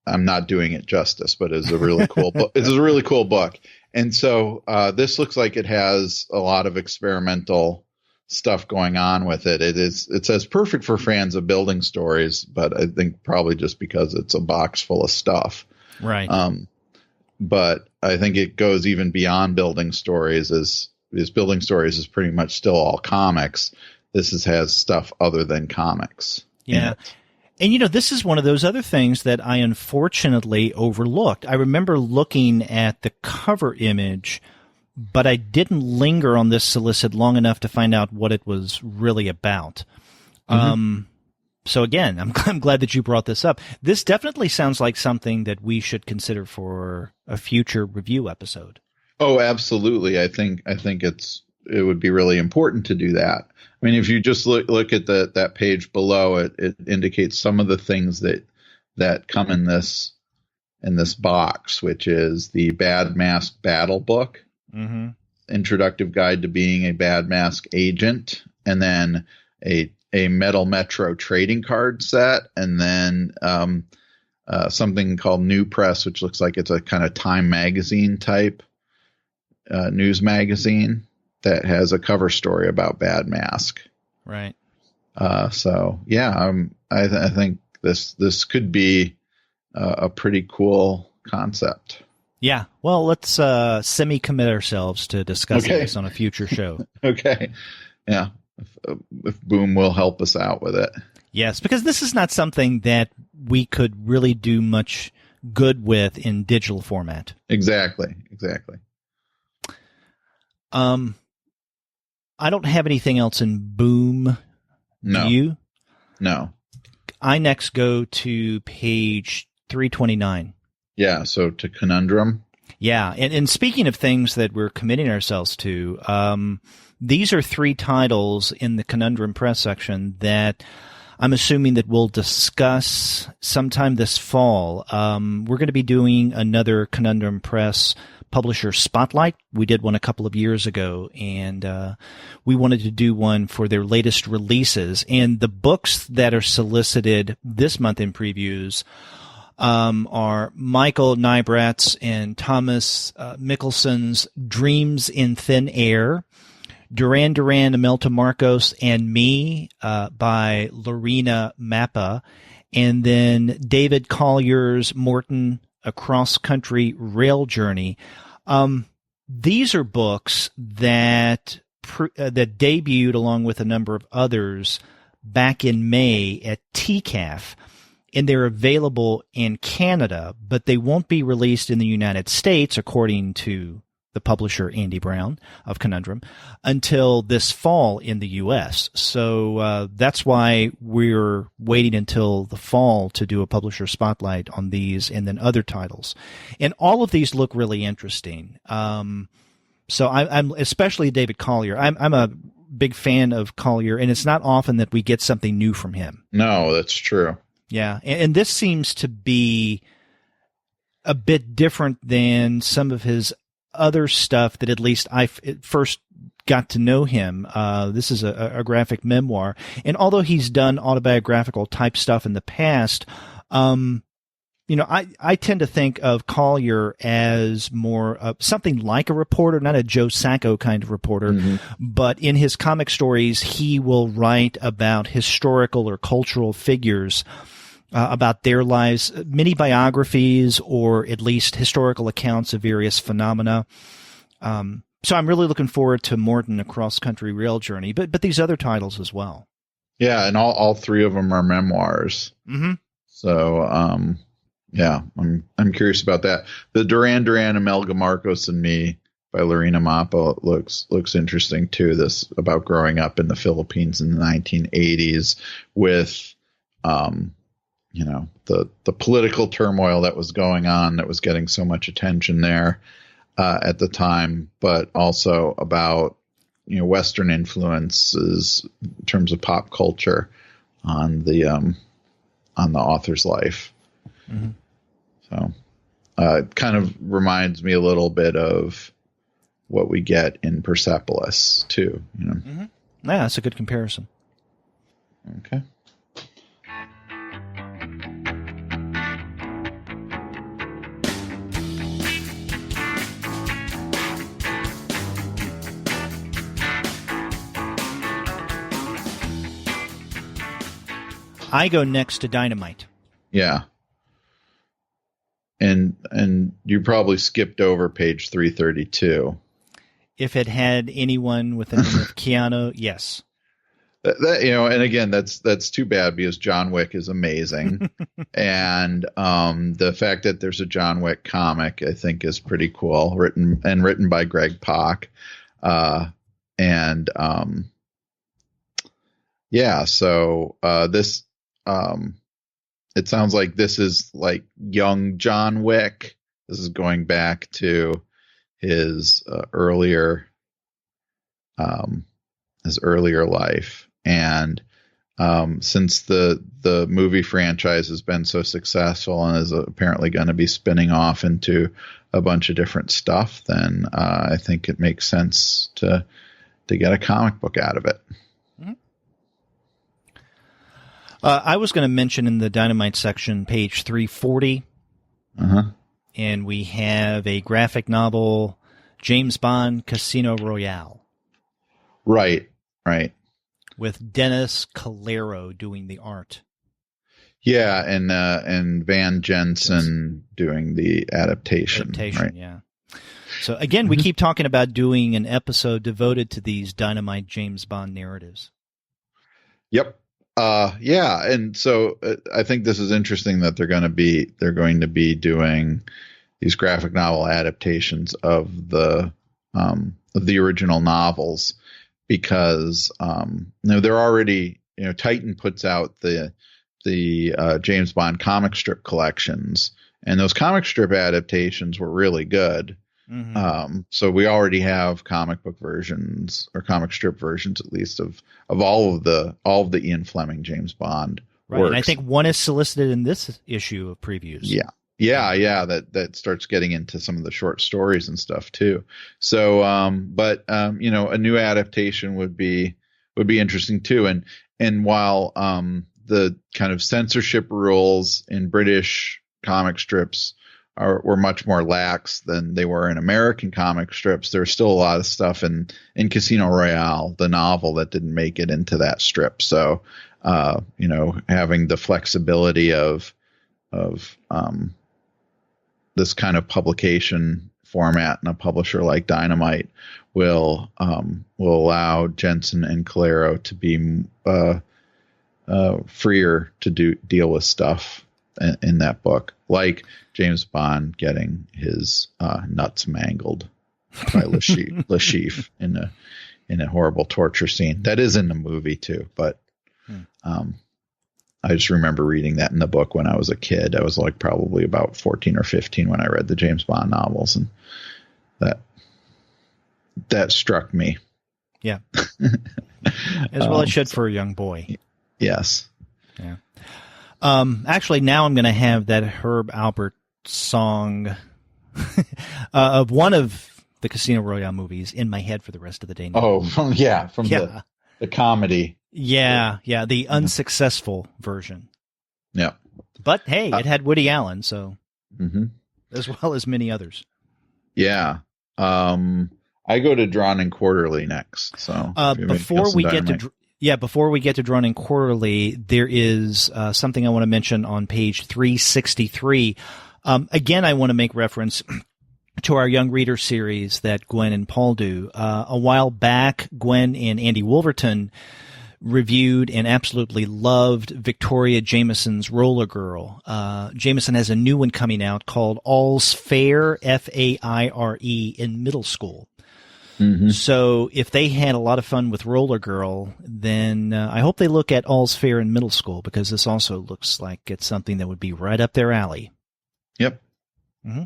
A: not doing it justice, but it's a really cool book. It's a really cool book. And so this looks like it has a lot of experimental stuff going on with it. It says perfect for fans of building stories, but I think probably just because it's a box full of stuff.
B: Right.
A: But I think it goes even beyond building stories. As building stories is pretty much still all comics. This has stuff other than comics.
B: Yeah. And, this is one of those other things that I unfortunately overlooked. I remember looking at the cover image, but I didn't linger on this solicit long enough to find out what it was really about. Mm-hmm. So again, I'm glad that you brought this up. This definitely sounds like something that we should consider for a future review episode. Oh,
A: absolutely. I think it would be really important to do that. I mean, if you just look at that page below, it indicates some of the things that come in this box, which is the Bad Mask Battle Book, mm-hmm. Introductive Guide to Being a Bad Mask Agent, and then a Metal Metro trading card set, and then something called New Press, which looks like it's a kind of Time magazine type news magazine that has a cover story about Bad Mask.
B: Right.
A: So yeah, I think this could be a pretty cool concept.
B: Yeah. Well, let's semi-commit ourselves to discussing this on a future show.
A: Okay. Yeah. If Boom will help us out with it.
B: Yes, because this is not something that we could really do much good with in digital format.
A: Exactly.
B: I don't have anything else in Boom.
A: No.
B: Do you?
A: No.
B: I next go to page 329.
A: Yeah, so to Conundrum.
B: Yeah, and speaking of things that we're committing ourselves to, these are 3 titles in the Conundrum Press section that I'm assuming that we'll discuss sometime this fall. We're going to be doing another Conundrum Press publisher spotlight. We did one a couple of years ago, and we wanted to do one for their latest releases. And the books that are solicited this month in previews are Michael Nybrat's and Thomas Mickelson's Dreams in Thin Air, Duran Duran, Imelda Marcos, and Me by Lorena Mappa, and then David Collier's Morton, A Cross-Country Rail Journey. These are books that that debuted along with a number of others back in May at TCAF, and they're available in Canada, but they won't be released in the United States, according to the publisher Andy Brown of Conundrum, until this fall in the U.S. So that's why we're waiting until the fall to do a publisher spotlight on these and then other titles. And all of these look really interesting. So I'm especially David Collier. I'm a big fan of Collier, and it's not often that we get something new from him.
A: No, that's true.
B: Yeah, and this seems to be a bit different than some of his other stuff that at least I first got to know him. This is a graphic memoir, and although he's done autobiographical type stuff in the past, I tend to think of Collier as more something like a reporter, not a Joe Sacco kind of reporter, but in his comic stories, he will write about historical or cultural figures, about their lives, mini biographies, or at least historical accounts of various phenomena. So I'm really looking forward to Morton, A Cross-Country Rail Journey, but these other titles as well.
A: Yeah, and all three of them are memoirs. So, yeah, I'm curious about that. The Duran Duran, Imelda Marcos and Me by Lorena Mappa looks interesting too. This about growing up in the Philippines in the 1980s with, the political turmoil that was going on, that was getting so much attention there at the time, but also about Western influences in terms of pop culture on the author's life. So it kind of reminds me a little bit of what we get in Persepolis too.
B: Yeah, that's a good comparison.
A: Okay.
B: I go next to Dynamite.
A: Yeah. And you probably skipped over page 332.
B: If it had anyone with the name of Keanu, yes.
A: And again, that's too bad because John Wick is amazing. And the fact that there's a John Wick comic, I think, is pretty cool. Written by Greg Pak. So this it sounds like this is like young John Wick. This is going back to his earlier life. And since the movie franchise has been so successful and is apparently going to be spinning off into a bunch of different stuff, then I think it makes sense to get a comic book out of it.
B: I was going to mention in the Dynamite section, page 340, and we have a graphic novel, James Bond Casino Royale.
A: Right.
B: With Dennis Calero doing the art.
A: Yeah, and Van Jensen doing the adaptation. Right?
B: Yeah. So again, we keep talking about doing an episode devoted to these Dynamite James Bond narratives.
A: Yep. And so I think this is interesting that they're going to be doing these graphic novel adaptations of the original novels, because they're already, Titan puts out the James Bond comic strip collections, and those comic strip adaptations were really good. So we already have comic book versions, or comic strip versions at least, of all of the Ian Fleming James Bond works.
B: And I think one is solicited in this issue of previews.
A: Yeah. That starts getting into some of the short stories and stuff too. So, a new adaptation would be interesting too. And while the kind of censorship rules in British comic strips were much more lax than they were in American comic strips. There's still a lot of stuff in Casino Royale, the novel, that didn't make it into that strip. So, having the flexibility of this kind of publication format and a publisher like Dynamite will allow Jensen and Calero to be freer to deal with stuff in that book, like James Bond getting his nuts mangled by Lashif in a horrible torture scene that is in the movie too. But I just remember reading that in the book when I was a kid. I was like probably about 14 or 15 when I read the James Bond novels, and that struck me.
B: Yeah, as well it should for a young boy.
A: Yes.
B: Yeah. Actually, now I'm going to have that Herb Alpert song of one of the Casino Royale movies in my head for the rest of the day now.
A: Oh, from the comedy.
B: Yeah, the unsuccessful version.
A: Yeah.
B: But hey, it had Woody Allen, so as well as many others.
A: Yeah. I go to Drawn and Quarterly next. So
B: before we get to Drawn and Quarterly, there is something I want to mention on page 363. Again, I want to make reference to our Young Reader series that Gwen and Paul do. A while back, Gwen and Andy Wolverton reviewed and absolutely loved Victoria Jameson's Roller Girl. Jameson has a new one coming out called All's Fair, Faire, in middle school. Mm-hmm. So if they had a lot of fun with Roller Girl, then I hope they look at All's Fair in middle school, because this also looks like it's something that would be right up their alley.
A: Yep.
B: Mm-hmm.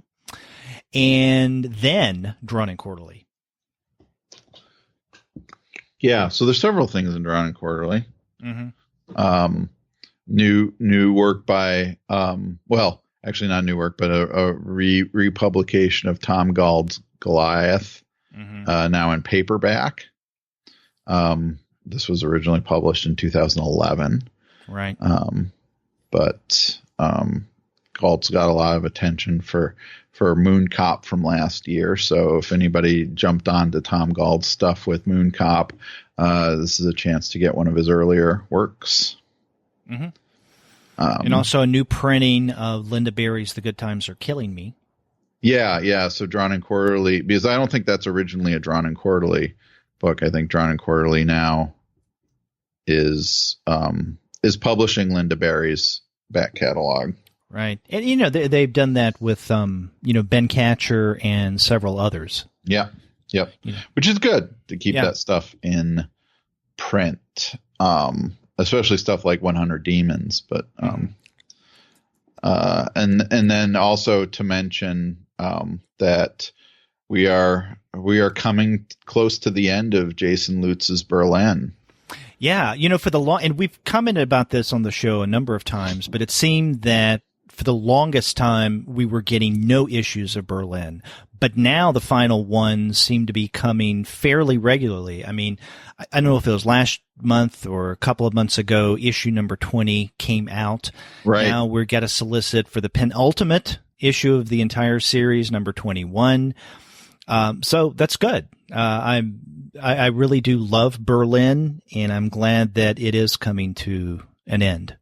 B: And then Drawn and Quarterly.
A: Yeah, so there's several things in Drawn and Quarterly.
B: Mm-hmm.
A: New work by, actually not new work, but a republication of Tom Gauld's Goliath, now in paperback. This was originally published in 2011.
B: Right.
A: But Gauld's got a lot of attention for Moon Cop from last year. So if anybody jumped onto Tom Gauld's stuff with Moon Cop, this is a chance to get one of his earlier works.
B: Mm-hmm. And also a new printing of Linda Berry's The Good Times Are Killing Me.
A: Yeah. So Drawn and Quarterly, because I don't think that's originally a Drawn and Quarterly book. I think Drawn and Quarterly now is publishing Linda Berry's back catalog.
B: Right. And, they've done that with, Ben Catcher and several others.
A: Yeah. Yep. Yeah. Which is good to keep that stuff in print, especially stuff like 100 Demons. But, and then also to mention, that we are coming close to the end of Jason Lutz's Berlin.
B: Yeah. For the long, and we've commented about this on the show a number of times, but it seemed that for the longest time, we were getting no issues of Berlin. But now the final ones seem to be coming fairly regularly. I mean, I don't know if it was last month or a couple of months ago, issue number 20 came out.
A: Right.
B: Now we've got to solicit for the penultimate issue of the entire series, number 21. So that's good. I really do love Berlin, and I'm glad that it is coming to an end.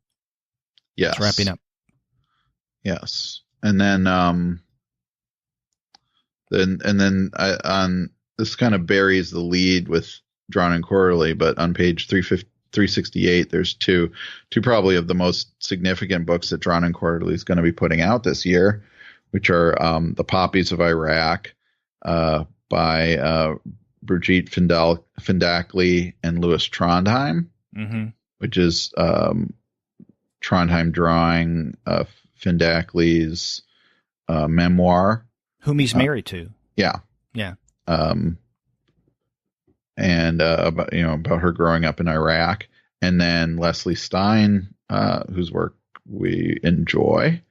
A: Yes.
B: It's wrapping up.
A: Yes. And then this kind of buries the lead with Drawn and Quarterly, but on page 368, there's two probably of the most significant books that Drawn and Quarterly is going to be putting out this year, which are the Poppies of Iraq by Brigitte Findakli and Louis Trondheim, which is Trondheim drawing Findakli's memoir,
B: whom he's married to.
A: Yeah. And about her growing up in Iraq, and then Leslie Stein, whose work we enjoy,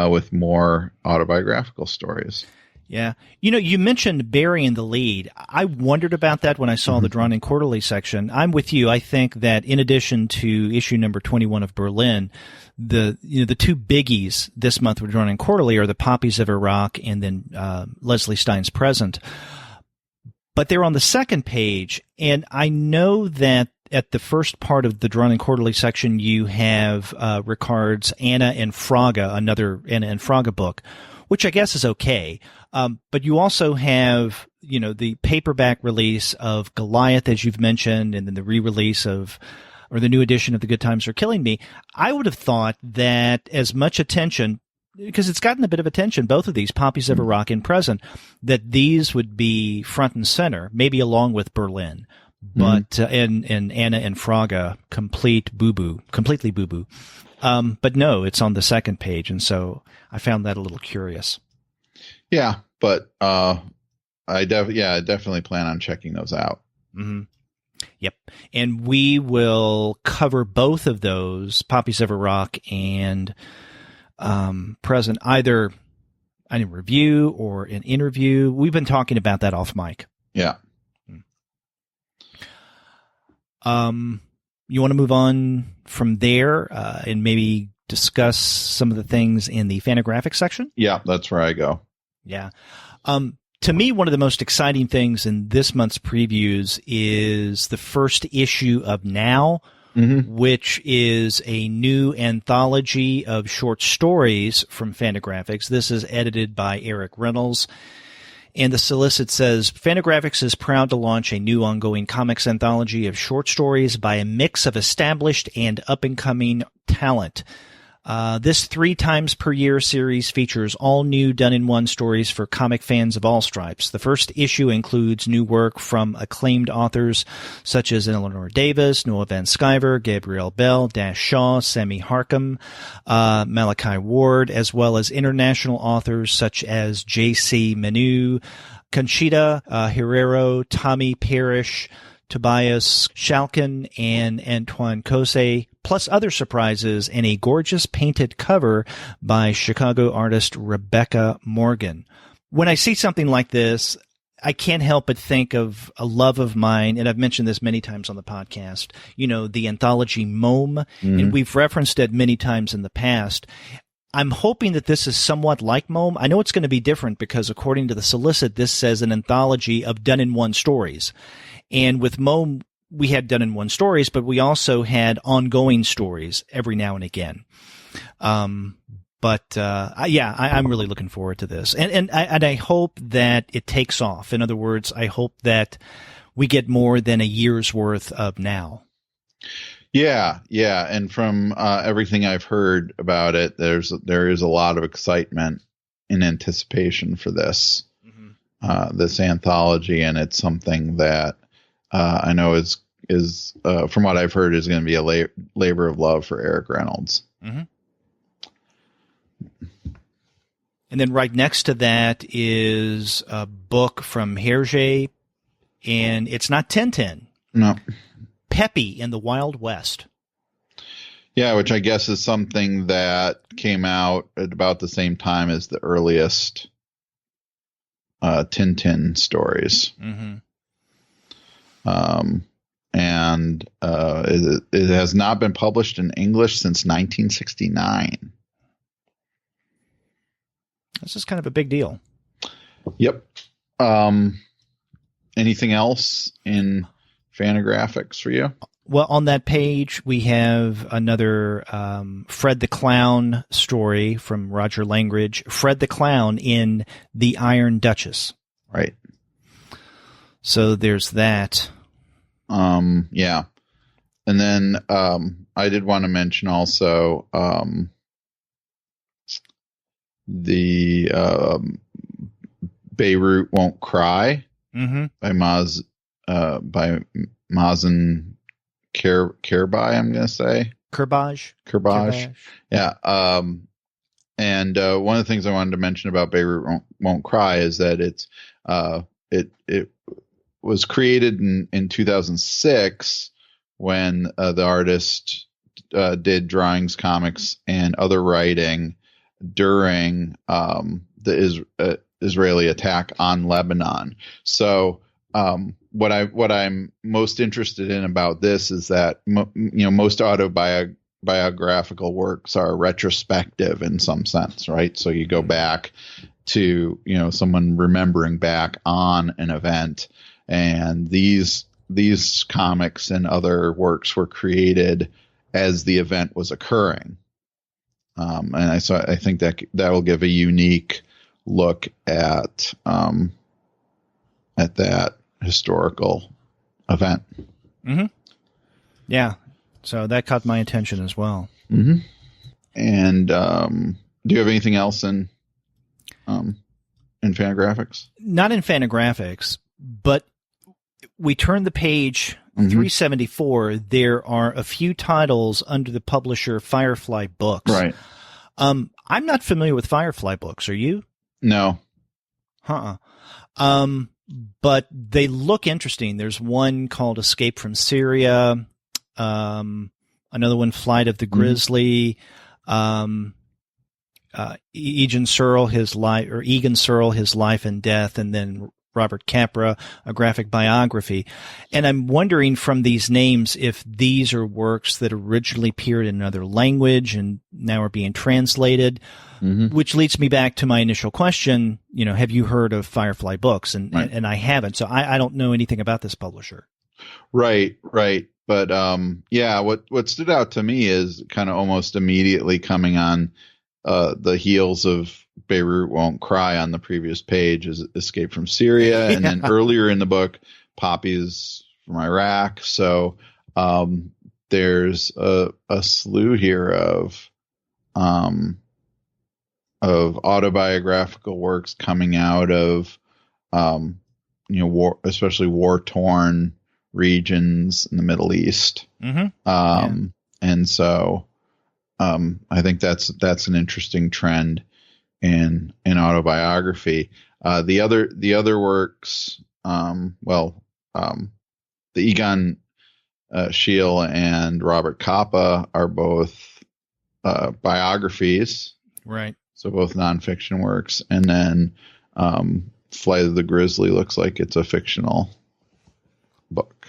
A: with more autobiographical stories.
B: Yeah. You mentioned burying the lead. I wondered about that when I saw the Drawn and Quarterly section. I'm with you. I think that in addition to issue number 21 of Berlin, the two biggies this month with Drawn and Quarterly are the Poppies of Iraq and then Leslie Stein's Present. But they're on the second page, and I know that at the first part of the Drawn and Quarterly section, you have Ricard's Anna and Fraga, another Anna and Fraga book, which I guess is okay. But you also have, the paperback release of Goliath, as you've mentioned, and then the re-release or the new edition of The Good Times Are Killing Me. I would have thought that as much attention, because it's gotten a bit of attention, both of these, Poppies of Iraq and Present, that these would be front and center, maybe along with Berlin. But, and Anna and Fraga, completely boo-boo. But no, it's on the second page. And so I found that a little curious.
A: Yeah. But, I definitely plan on checking those out.
B: Mm-hmm. Yep. And we will cover both of those, Poppies of Iraq and, Present, either in a review or an interview. We've been talking about that off mic.
A: Yeah.
B: You want to move on from there and maybe discuss some of the things in the Fantagraphics section?
A: Yeah, that's where I go.
B: Yeah. To me, one of the most exciting things in this month's previews is the first issue of Now, which is a new anthology of short stories from Fantagraphics. This is edited by Eric Reynolds. And the solicit says, Fantagraphics is proud to launch a new ongoing comics anthology of short stories by a mix of established and up-and-coming talent. This 3 times per year series features all new done-in-one stories for comic fans of all stripes. The first issue includes new work from acclaimed authors such as Eleanor Davis, Noah Van Sciver, Gabrielle Bell, Dash Shaw, Sammy Harcum, Malachi Ward, as well as international authors such as J.C. Manu, Conchita Herrero, Tommy Parrish, Tobias Shalkin, and Antoine Cose, plus other surprises and a gorgeous painted cover by Chicago artist Rebecca Morgan. When I see something like this, I can't help but think of a love of mine, and I've mentioned this many times on the podcast, the anthology Mome, and we've referenced it many times in the past. I'm hoping that this is somewhat like Mome. I know it's going to be different because according to the solicit, this says an anthology of done-in-one stories. And with Mome, we had done-in-one stories, but we also had ongoing stories every now and again. I'm really looking forward to this. And I hope that it takes off. In other words, I hope that we get more than a year's worth of Now.
A: Yeah. And from everything I've heard about it, there is a lot of excitement and anticipation for this, this anthology. And it's something that I know is from what I've heard is going to be a labor of love for Eric Reynolds.
B: And then right next to that is a book from Hergé, and it's not Tintin.
A: No.
B: Peppy in the Wild West.
A: Yeah, which I guess is something that came out at about the same time as the earliest Tintin stories. And it has not been published in English since 1969.
B: This is kind of a big deal.
A: Yep. Anything else in Fantagraphics for you?
B: Well, on that page, we have another Fred the Clown story from Roger Langridge. Fred the Clown in The Iron Duchess.
A: Right.
B: So there's that.
A: Yeah. And then I did want to mention also the Beirut Won't Cry by Mazen Kerbai, I'm going to say. Kerbaj. Yeah. And one of the things I wanted to mention about Beirut Won't Cry is that it was created in 2006 when the artist did drawings, comics, and other writing during the Israeli attack on Lebanon. So what I'm most interested in about this is that most autobiographical works are retrospective in some sense, right? So you go back to someone remembering back on an event, and these comics and other works were created as the event was occurring. And I think that will give a unique look at that historical event.
B: Mm-hmm. Yeah. So that caught my attention as well.
A: Mm-hmm. And do you have anything else in Fantagraphics? Not in
B: Fantagraphics, but we turn the page 374. There are a few titles under the publisher Firefly Books.
A: Right.
B: I'm not familiar with Firefly Books. Are you?
A: No.
B: But they look interesting. There's one called Escape from Syria. Another one, Flight of the Grizzly. Egan Searle, His Life and Death, and then Robert Capra, a graphic biography. And I'm wondering from these names if these are works that originally appeared in another language and now are being translated, which leads me back to my initial question, have you heard of Firefly Books? And I haven't, so I don't know anything about this publisher.
A: Right. But what stood out to me is kind of almost immediately coming on the heels of Beirut Won't Cry on the previous page is Escape from Syria. And then earlier in the book, Poppies from Iraq. So there's a slew here of autobiographical works coming out of, war, especially war-torn regions in the Middle East. And so I think that's an interesting trend in autobiography. The other works, the Egon Schiele and Robert Capa are both biographies,
B: right?
A: So both nonfiction works, and then Flight of the Grizzly looks like it's a fictional book.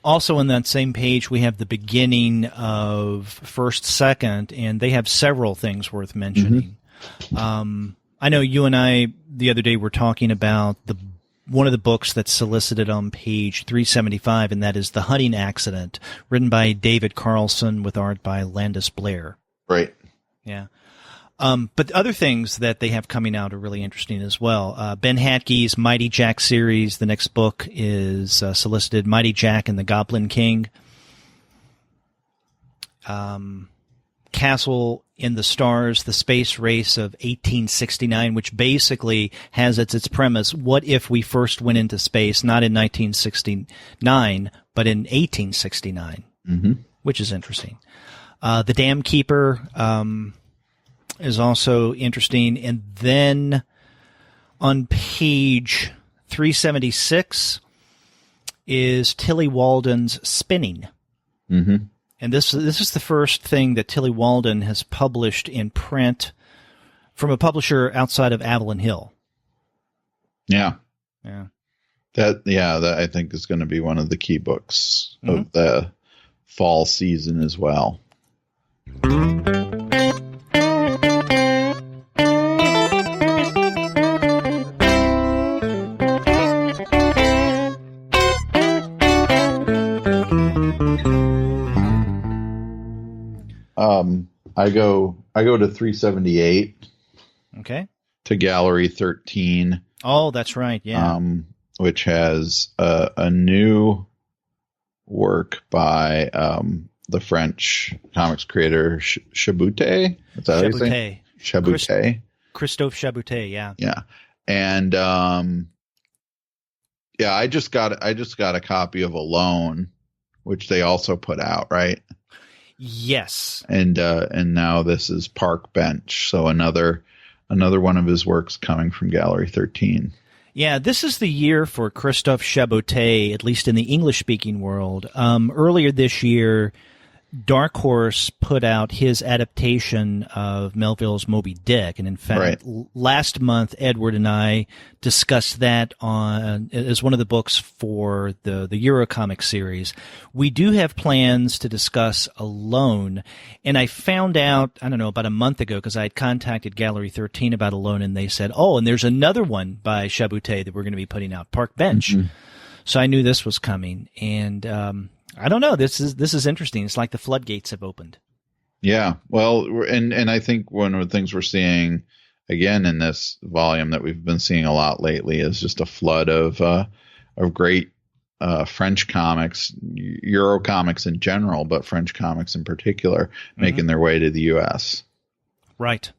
B: Also on that same page, we have the beginning of First Second, and they have several things worth mentioning. I know you and I the other day were talking about one of the books that's solicited on page 375, and that is The Hunting Accident, written by David Carlson with art by Landis Blair.
A: Right.
B: Yeah. But other things that they have coming out are really interesting as well. Ben Hatke's Mighty Jack series, the next book is solicited, Mighty Jack and the Goblin King. Castle in the Stars, the Space Race of 1869, which basically has its premise, what if we first went into space, not in 1969, but in 1869, which is interesting. The Dam Keeper is also interesting. And then on page 376 is Tilly Walden's Spinning. And this is the first thing that Tilly Walden has published in print from a publisher outside of Avalon Hill. That
A: I think is going to be one of the key books of the fall season as well. I go to 378.
B: Okay.
A: To Gallery 13.
B: Oh, that's right. Yeah.
A: Which has a new work by the French comics creator Chaboute. Is that how you say? Chaboute.
B: Christophe Chaboute. Yeah.
A: Yeah. And I just got a copy of Alone, which they also put out, right?
B: Yes.
A: And now this is Park Bench. So another one of his works coming from Gallery 13.
B: Yeah, this is the year for Christophe Chaboute, at least in the English-speaking world. Earlier this year, Dark Horse put out his adaptation of Melville's Moby Dick, and in fact, last month Edward and I discussed that as one of the books for the Eurocomic series. We do have plans to discuss Alone, and I found out, I don't know, about a month ago, because I had contacted Gallery 13 about Alone, and they said, oh, and there's another one by Chaboutier that we're going to be putting out, Park Bench. Mm-hmm. So I knew this was coming, and I don't know. This is interesting. It's like the floodgates have opened.
A: Yeah. Well, and I think one of the things we're seeing again in this volume that we've been seeing a lot lately is just a flood of great French comics, Euro comics in general, but French comics in particular, making their way to the U.S.
B: Right.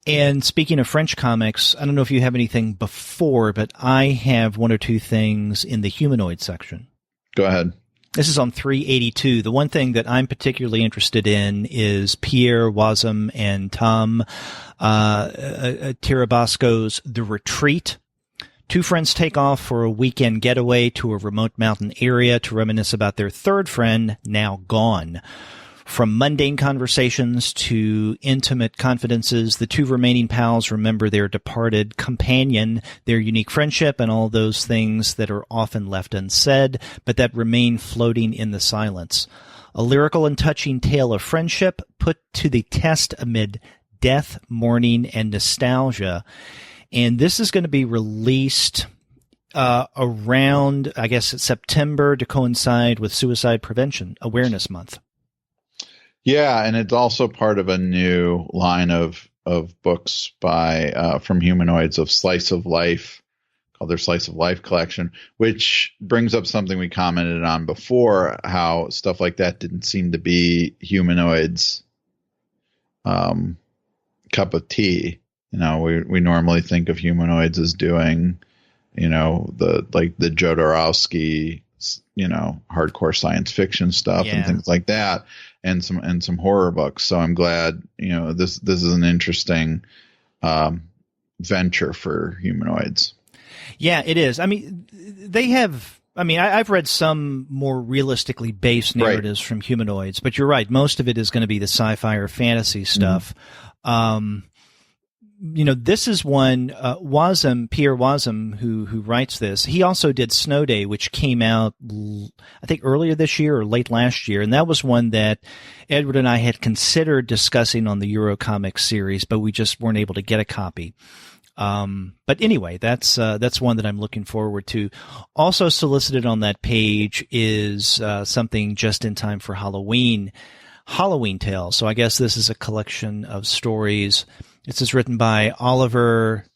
B: And speaking of French comics, I don't know if you have anything before, but I have one or two things in the humanoid section.
A: Go ahead.
B: This is on 382. The one thing that I'm particularly interested in is Pierre Wazam and Tom Tirabasco's The Retreat. Two friends take off for a weekend getaway to a remote mountain area to reminisce about their third friend, now gone. From mundane conversations to intimate confidences, the two remaining pals remember their departed companion, their unique friendship, and all those things that are often left unsaid, but that remain floating in the silence. A lyrical and touching tale of friendship put to the test amid death, mourning, and nostalgia. And this is going to be released around, I guess, September to coincide with Suicide Prevention Awareness Month.
A: Yeah, and it's also part of a new line of books by from Humanoids of Slice of Life, called their Slice of Life collection, which brings up something we commented on before, how stuff like that didn't seem to be Humanoids' cup of tea. You know, we normally think of Humanoids as doing, you know, the Jodorowsky, you know, hardcore science fiction stuff and things like that, and some horror books. So I'm glad, you know, this is an interesting venture for Humanoids. Yeah, it is. I mean, I've read some more realistically based narratives from Humanoids, but you're right. Most of it is going to be the sci-fi or fantasy stuff. You know, this is one, Pierre Wazam, who writes this. He also did Snow Day, which came out, I think, earlier this year or late last year. And that was one that Edward and I had considered discussing on the Eurocomics series, but we just weren't able to get a copy. But anyway, that's one that I'm looking forward to. Also solicited on that page is something just in time for Halloween Tales. So I guess this is a collection of stories. This is written by Oliver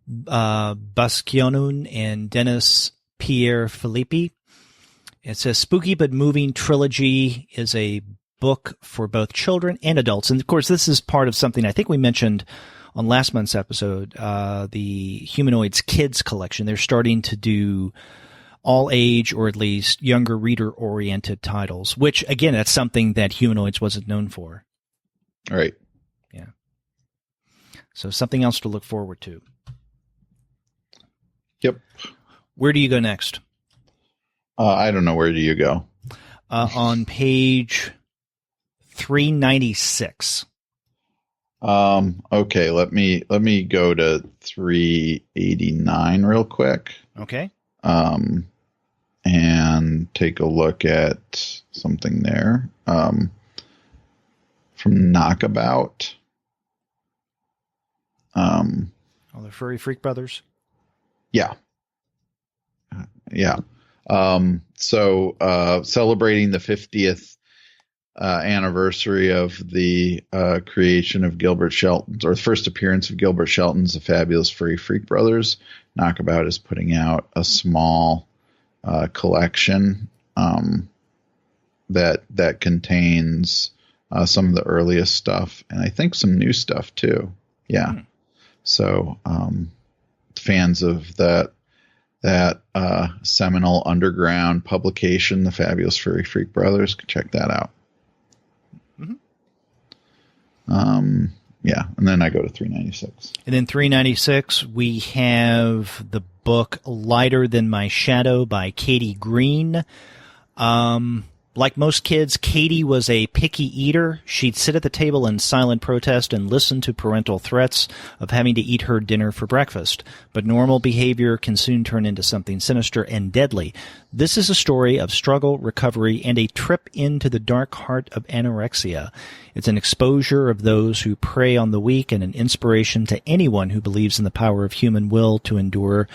A: Basquianon and Dennis Pierre Filippi. It says Spooky But Moving Trilogy is a book for both children and adults. And of course, this is part of something I think we mentioned on last month's episode, the Humanoids Kids collection. They're starting to do all age, or at least younger reader-oriented titles, which, again, that's something that Humanoids wasn't known for. Right. Yeah. So something else to look forward to. Yep. Where do you go next? I don't know. Where do you go? On page 396. Okay. Let me go to 389 real quick. Okay. And take a look at something there. From Knockabout. The Furry Freak Brothers. Yeah. Yeah. So celebrating the 50th anniversary of the creation of Gilbert Shelton's, or the first appearance of Gilbert Shelton's The Fabulous Furry Freak Brothers, Knockabout is putting out a small collection that contains some of the earliest stuff, and I think some new stuff too. Yeah. So fans of that seminal underground publication, The Fabulous Furry Freak Brothers, can check that out. Mm-hmm. Yeah, and then I go to 396. And then 396, we have the book Lighter Than My Shadow by Katie Green.
B: Like most kids, Katie was a picky eater. She'd sit at the table in silent protest and listen to parental threats of having to eat her dinner for breakfast. But normal behavior can soon turn into something sinister and deadly. This is a story of struggle, recovery, and a trip into the dark heart of anorexia. It's an exposure of those who prey on the weak and an inspiration to anyone who believes in the power of human will to endure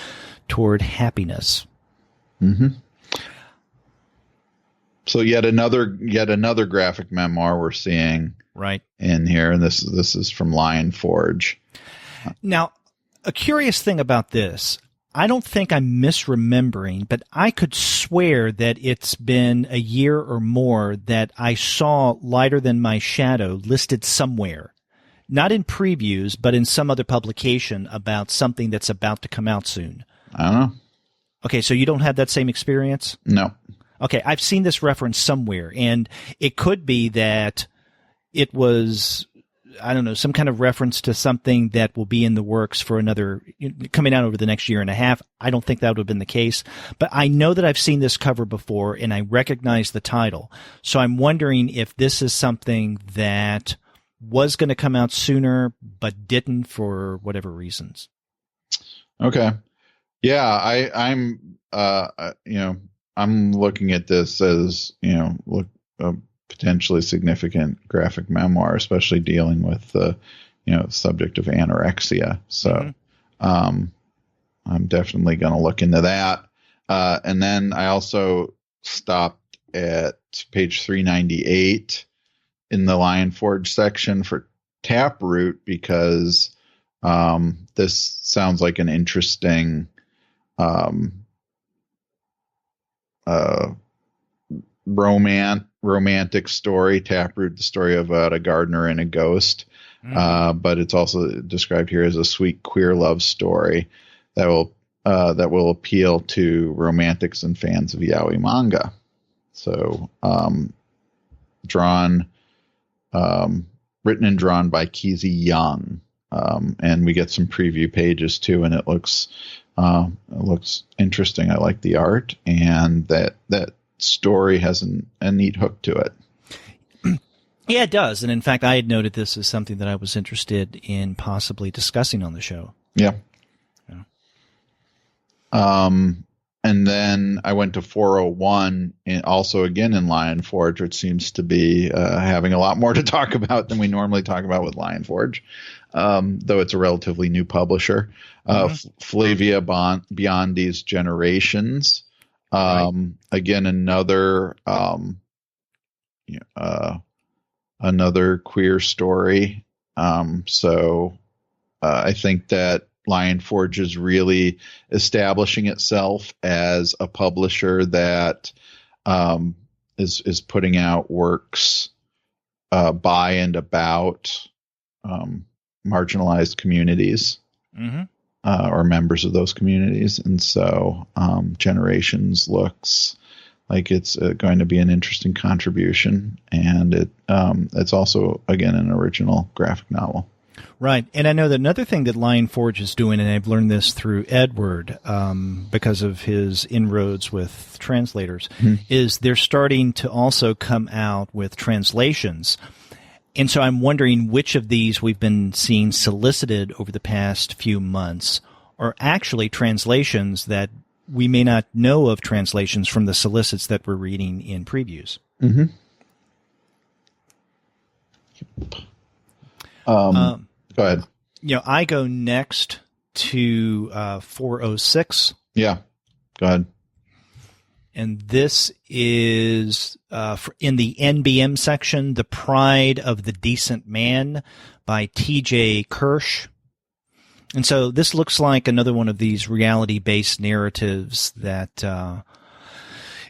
B: toward happiness.
A: Mm-hmm. So yet another graphic memoir we're seeing
B: right
A: in here, and this is from Lion Forge.
B: Now, a curious thing about this, I don't think I'm misremembering, but I could swear that it's been a year or more that I saw Lighter Than My Shadow listed somewhere. Not in previews, but in some other publication about something that's about to come out soon.
A: I don't know.
B: Okay, so you don't have that same experience?
A: No.
B: Okay, I've seen this reference somewhere, and it could be that it was, I don't know, some kind of reference to something that will be in the works for another, coming out over the next year and a half. I don't think that would have been the case, but I know that I've seen this cover before, and I recognize the title. So I'm wondering if this is something that was going to come out sooner, but didn't for whatever reasons.
A: Okay. Yeah, I'm looking at this as, a potentially significant graphic memoir, especially dealing with the, subject of anorexia. So, I'm definitely going to look into that. And then I also stopped at page 398 in the Lion Forge section for Taproot because, this sounds like an interesting, romantic story. Taproot, the story about a gardener and a ghost. But it's also described here as a sweet queer love story that will appeal to romantics and fans of yaoi manga. So, written and drawn by Kizzy Young. And we get some preview pages too, and it looks interesting. I like the art, and that story has a neat hook to it.
B: Yeah, it does. And in fact, I had noted this as something that I was interested in possibly discussing on the show.
A: Yeah. And then I went to 401, and also again in Lion Forge, which seems to be having a lot more to talk about than we normally talk about with Lion Forge, though it's a relatively new publisher. Flavia Biondi's Generations. Again, another queer story. So I think that Lion Forge is really establishing itself as a publisher that is putting out works by and about marginalized communities or members of those communities. And so Generations looks like it's going to be an interesting contribution. And it's also, again, an original graphic novel.
B: Right. And I know that another thing that Lion Forge is doing, and I've learned this through Edward because of his inroads with translators, is they're starting to also come out with translations. And so I'm wondering which of these we've been seeing solicited over the past few months are actually translations that we may not know of, translations from the solicits that we're reading in previews.
A: Go ahead.
B: I go next to 406.
A: Yeah, go ahead.
B: And this is in the NBM section, The Pride of the Decent Man by T.J. Kirsch. And so this looks like another one of these reality-based narratives that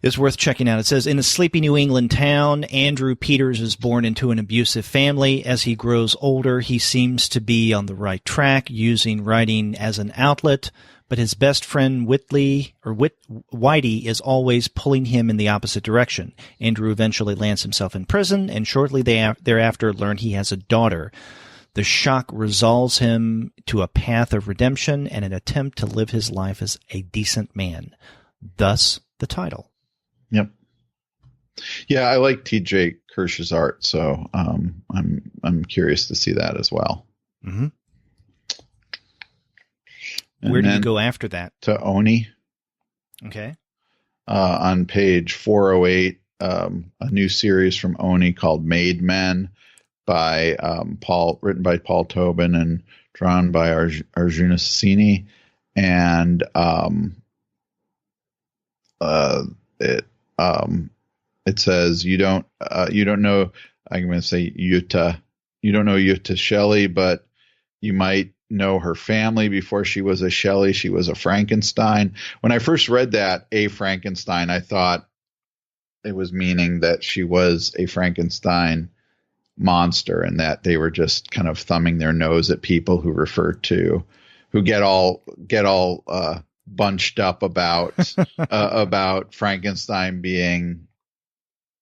B: is worth checking out. It says, in a sleepy New England town, Andrew Peters is born into an abusive family. As he grows older, he seems to be on the right track, using writing as an outlet, but his best friend Whitey is always pulling him in the opposite direction. Andrew eventually lands himself in prison, and shortly thereafter learn he has a daughter. The shock resolves him to a path of redemption and an attempt to live his life as a decent man. Thus, the title.
A: Yep. Yeah, I like TJ Kirsch's art, so I'm curious to see that as well.
B: Mm-hmm. Where do you go after that?
A: To Oni.
B: Okay.
A: On page 408, a new series from Oni called Made Men by written by Paul Tobin and drawn by Arjuna Sini. And it says you don't know, I'm going to say Yuta. You don't know Yuta Shelley, but you might know her family. Before she was a Shelley, she was a Frankenstein. When I first read that, a Frankenstein, I thought it was meaning that she was a Frankenstein monster and that they were just kind of thumbing their nose at people who get all bunched up about Frankenstein being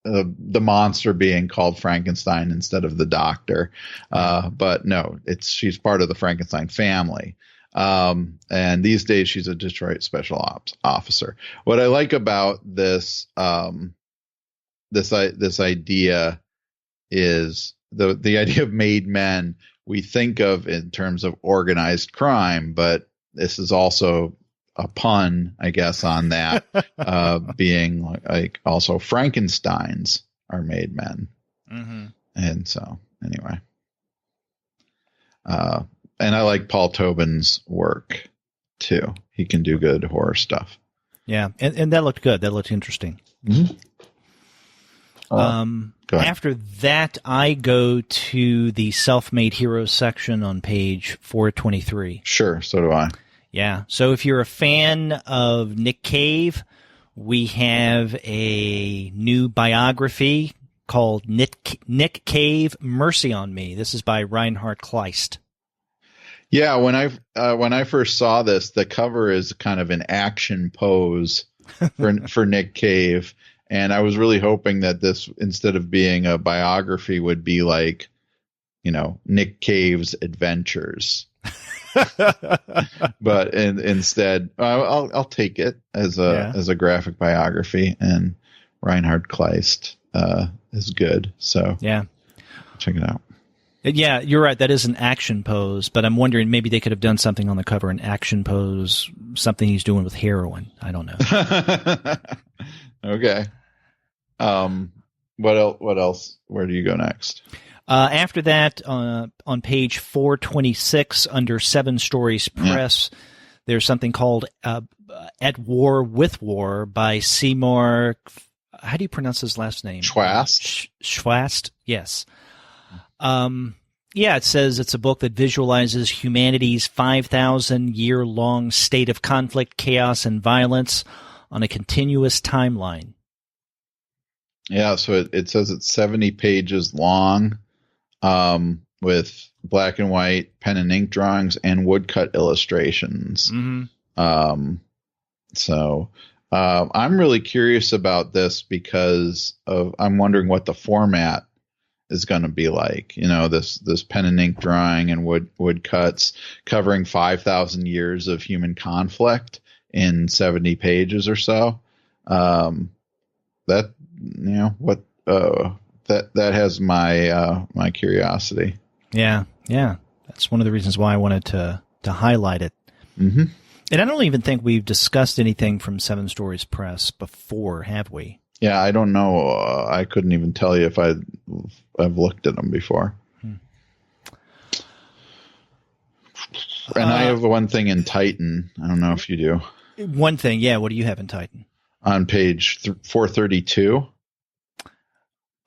A: the monster being called Frankenstein instead of the doctor. But no, she's part of the Frankenstein family. And these days she's a Detroit special ops officer. What I like about this idea is the idea of made men we think of in terms of organized crime, but this is also a pun, I guess, on that, being like also Frankensteins are made men. Mm-hmm. And so anyway, and I like Paul Tobin's work too. He can do good horror stuff.
B: Yeah. And that looked good. That looked interesting.
A: Mm-hmm.
B: After that, I go to the Self-Made Hero section on page 423.
A: Sure, so do I.
B: Yeah, so if you're a fan of Nick Cave, we have a new biography called Nick Cave, Mercy on Me. This is by Reinhard Kleist. Yeah,
A: when I first saw this, the cover is kind of an action pose for Nick Cave. And I was really hoping that this, instead of being a biography, would be like, Nick Cave's adventures. But instead, I'll take it as a graphic biography, and Reinhard Kleist is good. So
B: yeah,
A: check it out.
B: Yeah, you're right. That is an action pose, but I'm wondering maybe they could have done something on the cover, an action pose, something he's doing with heroin. I don't know.
A: Okay. What else? Where do you go next?
B: After that, on page 426 under Seven Stories Press, there's something called At War with War by Seymour. How do you pronounce his last name?
A: Schwast.
B: Schwast, yes. It says it's a book that visualizes humanity's 5,000-year-long state of conflict, chaos, and violence on a continuous timeline.
A: Yeah, so it says it's 70 pages long, with black and white pen and ink drawings and woodcut illustrations. Mm-hmm. So I'm really curious about this because I'm wondering what the format is going to be like. This pen and ink drawing and woodcuts covering 5,000 years of human conflict in 70 pages or so. That has my curiosity.
B: Yeah. That's one of the reasons why I wanted to highlight it.
A: Mm-hmm.
B: And I don't even think we've discussed anything from Seven Stories Press before, have we?
A: Yeah, I don't know. I couldn't even tell you if I've looked at them before. And I have one thing in Titan. I don't know if you do.
B: One thing, yeah. What do you have in Titan?
A: On page 432.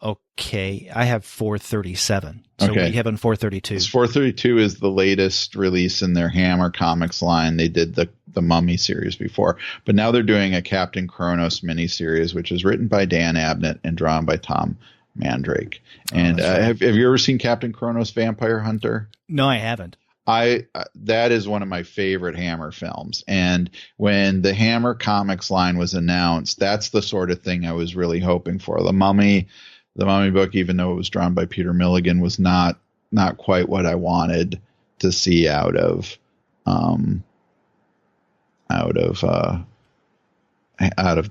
B: Okay, I have 437. So
A: okay.
B: What do you have on 432?
A: 432 is the latest release in their Hammer Comics line. They did the Mummy series before, but now they're doing a Captain Kronos miniseries, which is written by Dan Abnett and drawn by Tom Mandrake. And have you ever seen Captain Kronos Vampire Hunter?
B: No, I haven't.
A: That is one of my favorite Hammer films. And when the Hammer Comics line was announced, that's the sort of thing I was really hoping for. The Mummy book, even though it was drawn by Peter Milligan, was not quite what I wanted to see out of the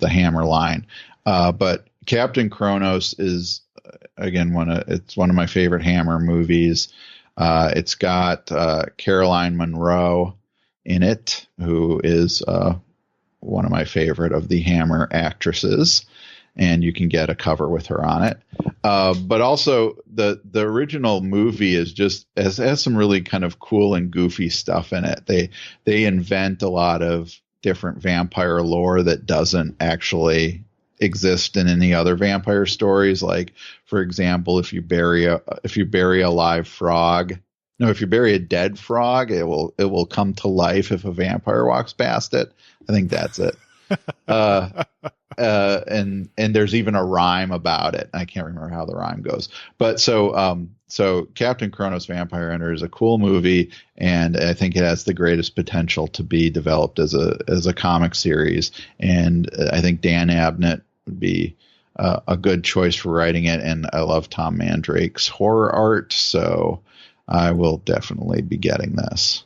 A: Hammer line. But Captain Kronos is again it's one of my favorite Hammer movies. It's got Caroline Munro in it, who is one of my favorite of the Hammer actresses, and you can get a cover with her on it. But also the original movie is just has some really kind of cool and goofy stuff in it. They invent a lot of different vampire lore that doesn't actually exist in any other vampire stories. Like, for example, if you bury a live frog, no, if you bury a dead frog, it will come to life if a vampire walks past it. I think that's it. And there's even a rhyme about it. I can't remember how the rhyme goes, but so Captain Kronos Vampire Hunter is a cool movie, and I think it has the greatest potential to be developed as a comic series. And I think Dan Abnett would be a good choice for writing it. And I love Tom Mandrake's horror art, so I will definitely be getting this.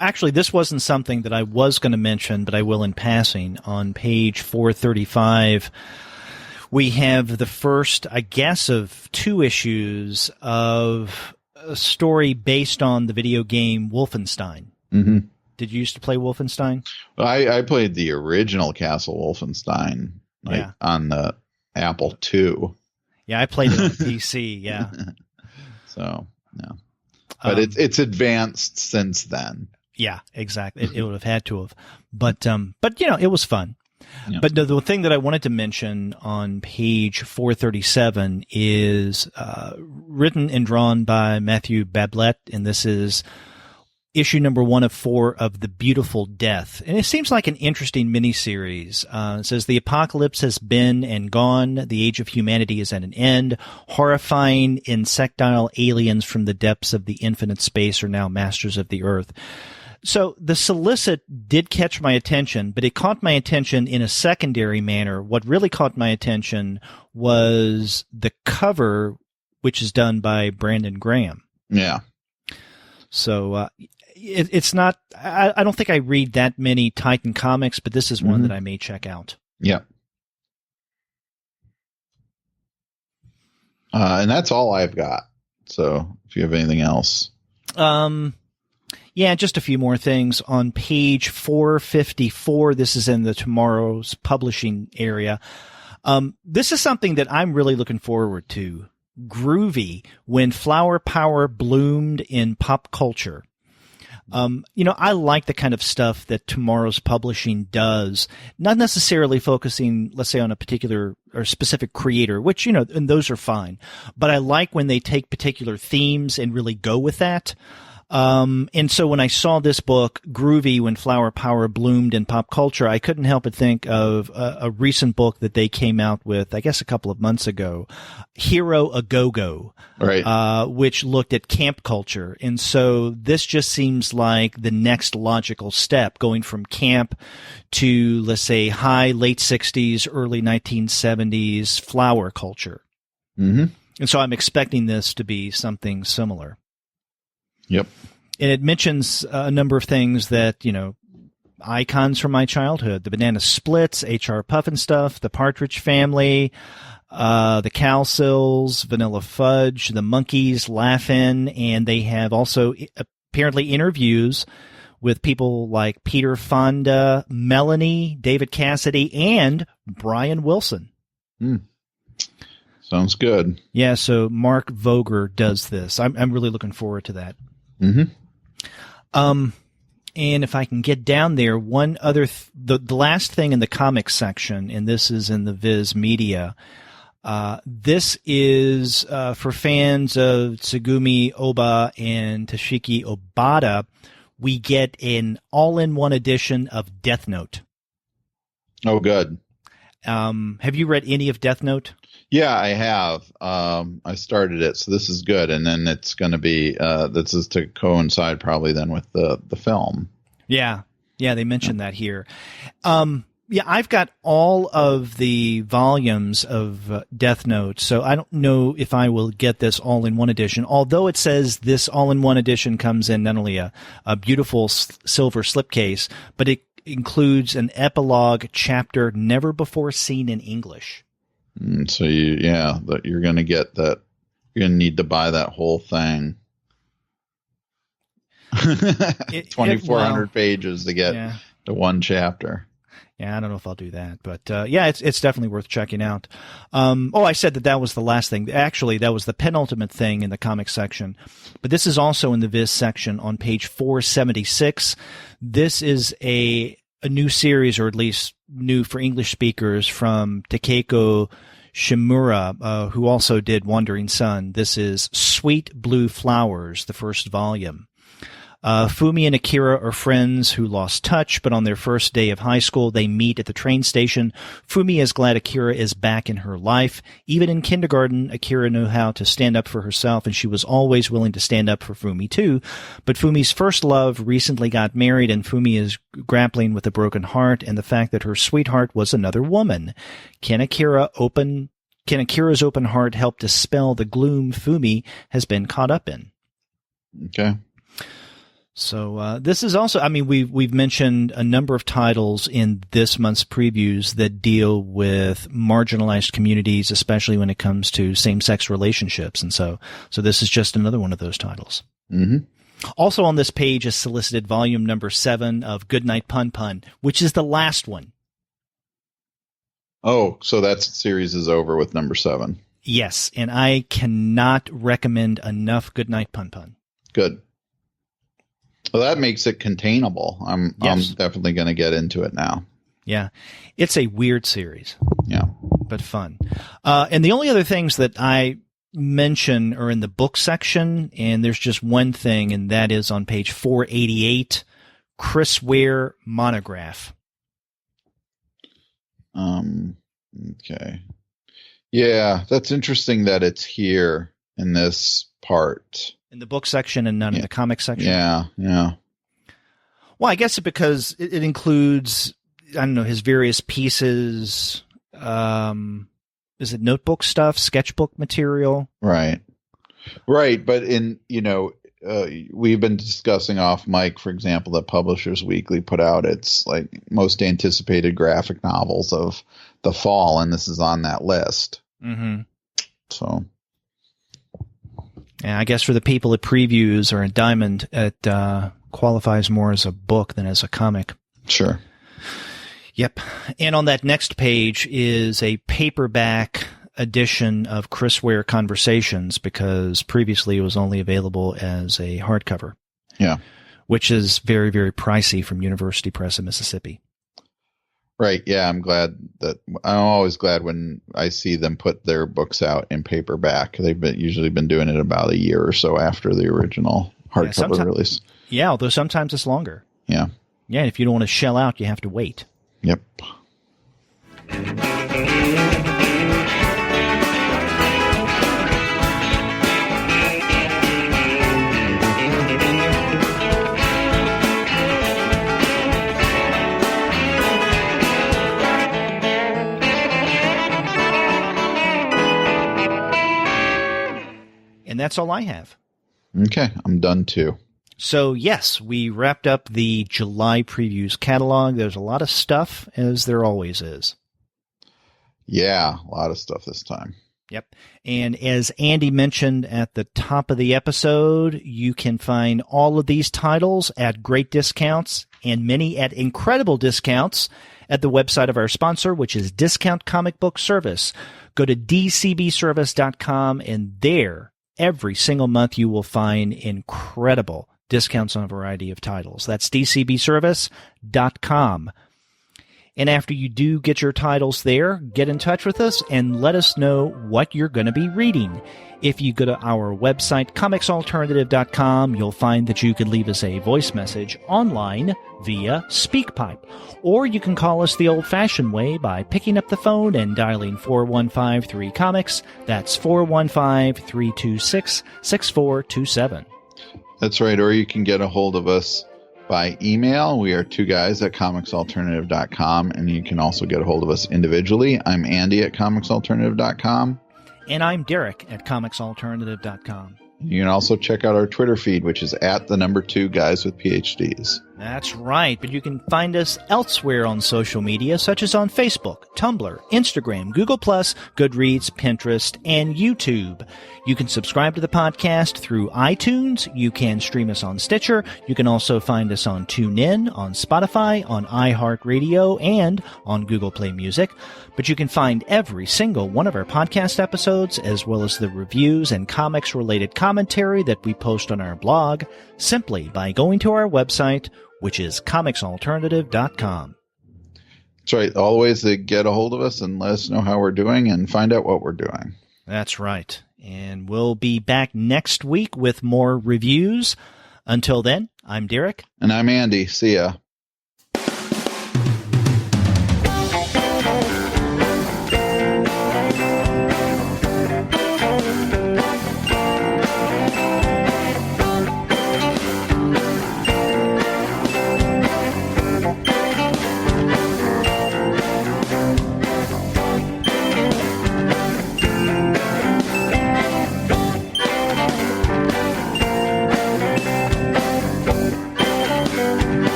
B: Actually, this wasn't something that I was going to mention, but I will in passing. On page 435, we have the first, I guess, of 2 issues of a story based on the video game Wolfenstein. Mm-hmm. Did you used to play Wolfenstein?
A: Well, I played the original Castle Wolfenstein on the Apple II.
B: Yeah, I played it on PC, yeah.
A: So, yeah. But it's advanced since then.
B: Yeah, exactly. It would have had to have. But it was fun. Yeah. But the thing that I wanted to mention on page 437 is written and drawn by Matthew Bablett, and this is issue number 1 of 4 of The Beautiful Death. And it seems like an interesting miniseries. It says, the apocalypse has been and gone. The age of humanity is at an end. Horrifying insectile aliens from the depths of the infinite space are now masters of the earth. So the solicit did catch my attention, but it caught my attention in a secondary manner. What really caught my attention was the cover, which is done by Brandon Graham.
A: Yeah.
B: So it's not, I don't think I read that many Titan comics, but this is one that I may check out.
A: Yeah. And that's all I've got. So if you have anything else.
B: Yeah, just a few more things. On page 454, this is in the TwoMorrows Publishing area. This is something that I'm really looking forward to. Groovy, When Flower Power Bloomed in Pop Culture. I like the kind of stuff that TwoMorrows Publishing does, not necessarily focusing, let's say, on a particular or specific creator, which, and those are fine. But I like when they take particular themes and really go with that. And so when I saw this book, Groovy, When Flower Power Bloomed in Pop Culture, I couldn't help but think of a recent book that they came out with, I guess a couple of months ago, Hero A Go-Go, right. Which looked at camp culture. And so this just seems like the next logical step, going from camp to, let's say, late 60s, early 1970s flower culture. Mm-hmm. And so I'm expecting this to be something similar.
A: Yep.
B: And it mentions a number of things that, icons from my childhood, the Banana Splits, H.R. Pufnstuf, the Partridge Family, the Cowsills, Vanilla Fudge, the Monkees, Laugh-In, and they have also apparently interviews with people like Peter Fonda, Melanie, David Cassidy, and Brian Wilson.
A: Sounds good.
B: Yeah, so Mark Voger does this. I'm really looking forward to that.
A: Mm-hmm.
B: And if I can get down there, one other, the last thing in the comics section, and this is in the Viz Media, this is for fans of Tsugumi Oba and Toshiki Obata. We get an all-in-one edition of Death Note.
A: Oh, good.
B: Have you read any of Death Note?
A: Yeah, I have. I started it, so this is good. And then it's going to be, this is to coincide probably then with the film. Yeah,
B: they mentioned that here. Yeah, I've got all of the volumes of Death Note, so I don't know if I will get this all-in-one edition, although it says this all-in-one edition comes in not only a beautiful silver slipcase, but it includes an epilogue chapter never before seen in English.
A: So you're going to get that. You're going to need to buy that whole thing. 2,400 pages to get the one chapter.
B: Yeah, I don't know if I'll do that, but it's definitely worth checking out. I said that was the last thing. Actually, that was the penultimate thing in the comic section, but this is also in the Viz section on page 476. This is a new series, or at least new for English speakers, from Takeko Shimura, who also did Wandering Sun. This is Sweet Blue Flowers, the first volume. Fumi and Akira are friends who lost touch, but on their first day of high school, they meet at the train station. Fumi is glad Akira is back in her life. Even in kindergarten, Akira knew how to stand up for herself, and she was always willing to stand up for Fumi too. But Fumi's first love recently got married, and Fumi is grappling with a broken heart and the fact that her sweetheart was another woman. Can Akira's open heart help dispel the gloom Fumi has been caught up in?
A: Okay.
B: So this is also, we've mentioned a number of titles in this month's previews that deal with marginalized communities, especially when it comes to same-sex relationships. And so this is just another one of those titles.
A: Mm-hmm.
B: Also on this page is solicited volume number 7 of Goodnight Punpun, which is the last one.
A: Oh, so that series is over with number 7.
B: Yes, and I cannot recommend enough Goodnight Punpun.
A: Good. Well, that makes it containable. I'm definitely going to get into it now.
B: Yeah. It's a weird series.
A: Yeah.
B: But fun. And the only other things that I mention are in the book section, and there's just one thing, and that is on page 488, Chris Ware monograph.
A: Okay. Yeah, that's interesting that it's here in this part.
B: In the book section and not in the comic section?
A: Yeah.
B: Well, I guess because it includes, his various pieces. Is it notebook stuff, sketchbook material?
A: Right. But we've been discussing off mic, for example, that Publishers Weekly put out its most anticipated graphic novels of the fall, and this is on that list.
B: Mm-hmm.
A: So.
B: Yeah, I guess for the people at previews or at Diamond, it qualifies more as a book than as a comic.
A: Sure.
B: Yep. And on that next page is a paperback edition of Chris Ware Conversations, because previously it was only available as a hardcover.
A: Yeah.
B: Which is very, very pricey from University Press of Mississippi.
A: Right. Yeah, I'm always glad when I see them put their books out in paperback. They've usually been doing it about a year or so after the original hardcover release.
B: Yeah, although sometimes it's longer.
A: Yeah.
B: Yeah, if you don't want to shell out, you have to wait.
A: Yep.
B: And that's all I have.
A: Okay, I'm done too.
B: So, yes, we wrapped up the July previews catalog. There's a lot of stuff, as there always is.
A: Yeah, a lot of stuff this time.
B: Yep. And as Andy mentioned at the top of the episode, you can find all of these titles at great discounts and many at incredible discounts at the website of our sponsor, which is Discount Comic Book Service. Go to dcbservice.com, and there, every single month, you will find incredible discounts on a variety of titles. That's dcbservice.com. And after you do get your titles there, get in touch with us and let us know what you're going to be reading. If you go to our website, comicsalternative.com, you'll find that you can leave us a voice message online via SpeakPipe. Or you can call us the old-fashioned way by picking up the phone and dialing 4153-COMICS. That's 415-326-6427.
A: That's right. Or you can get a hold of us by email. We are 2guys@comicsalternative.com, and you can also get a hold of us individually. I'm Andy at comicsalternative.com.
B: And I'm Derek at comicsalternative.com.
A: You can also check out our Twitter feed, which is @2guyswithphds.
B: That's right, but you can find us elsewhere on social media, such as on Facebook, Tumblr, Instagram, Google+, Goodreads, Pinterest, and YouTube. You can subscribe to the podcast through iTunes. You can stream us on Stitcher. You can also find us on TuneIn, on Spotify, on iHeartRadio, and on Google Play Music. But you can find every single one of our podcast episodes, as well as the reviews and comics-related commentary that we post on our blog, simply by going to our website, which is comicsalternative.com.
A: That's right. All the ways to get a hold of us and let us know how we're doing and find out what we're doing.
B: That's right. And we'll be back next week with more reviews. Until then, I'm Derek.
A: And I'm Andy. See ya.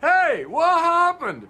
C: Hey, what happened?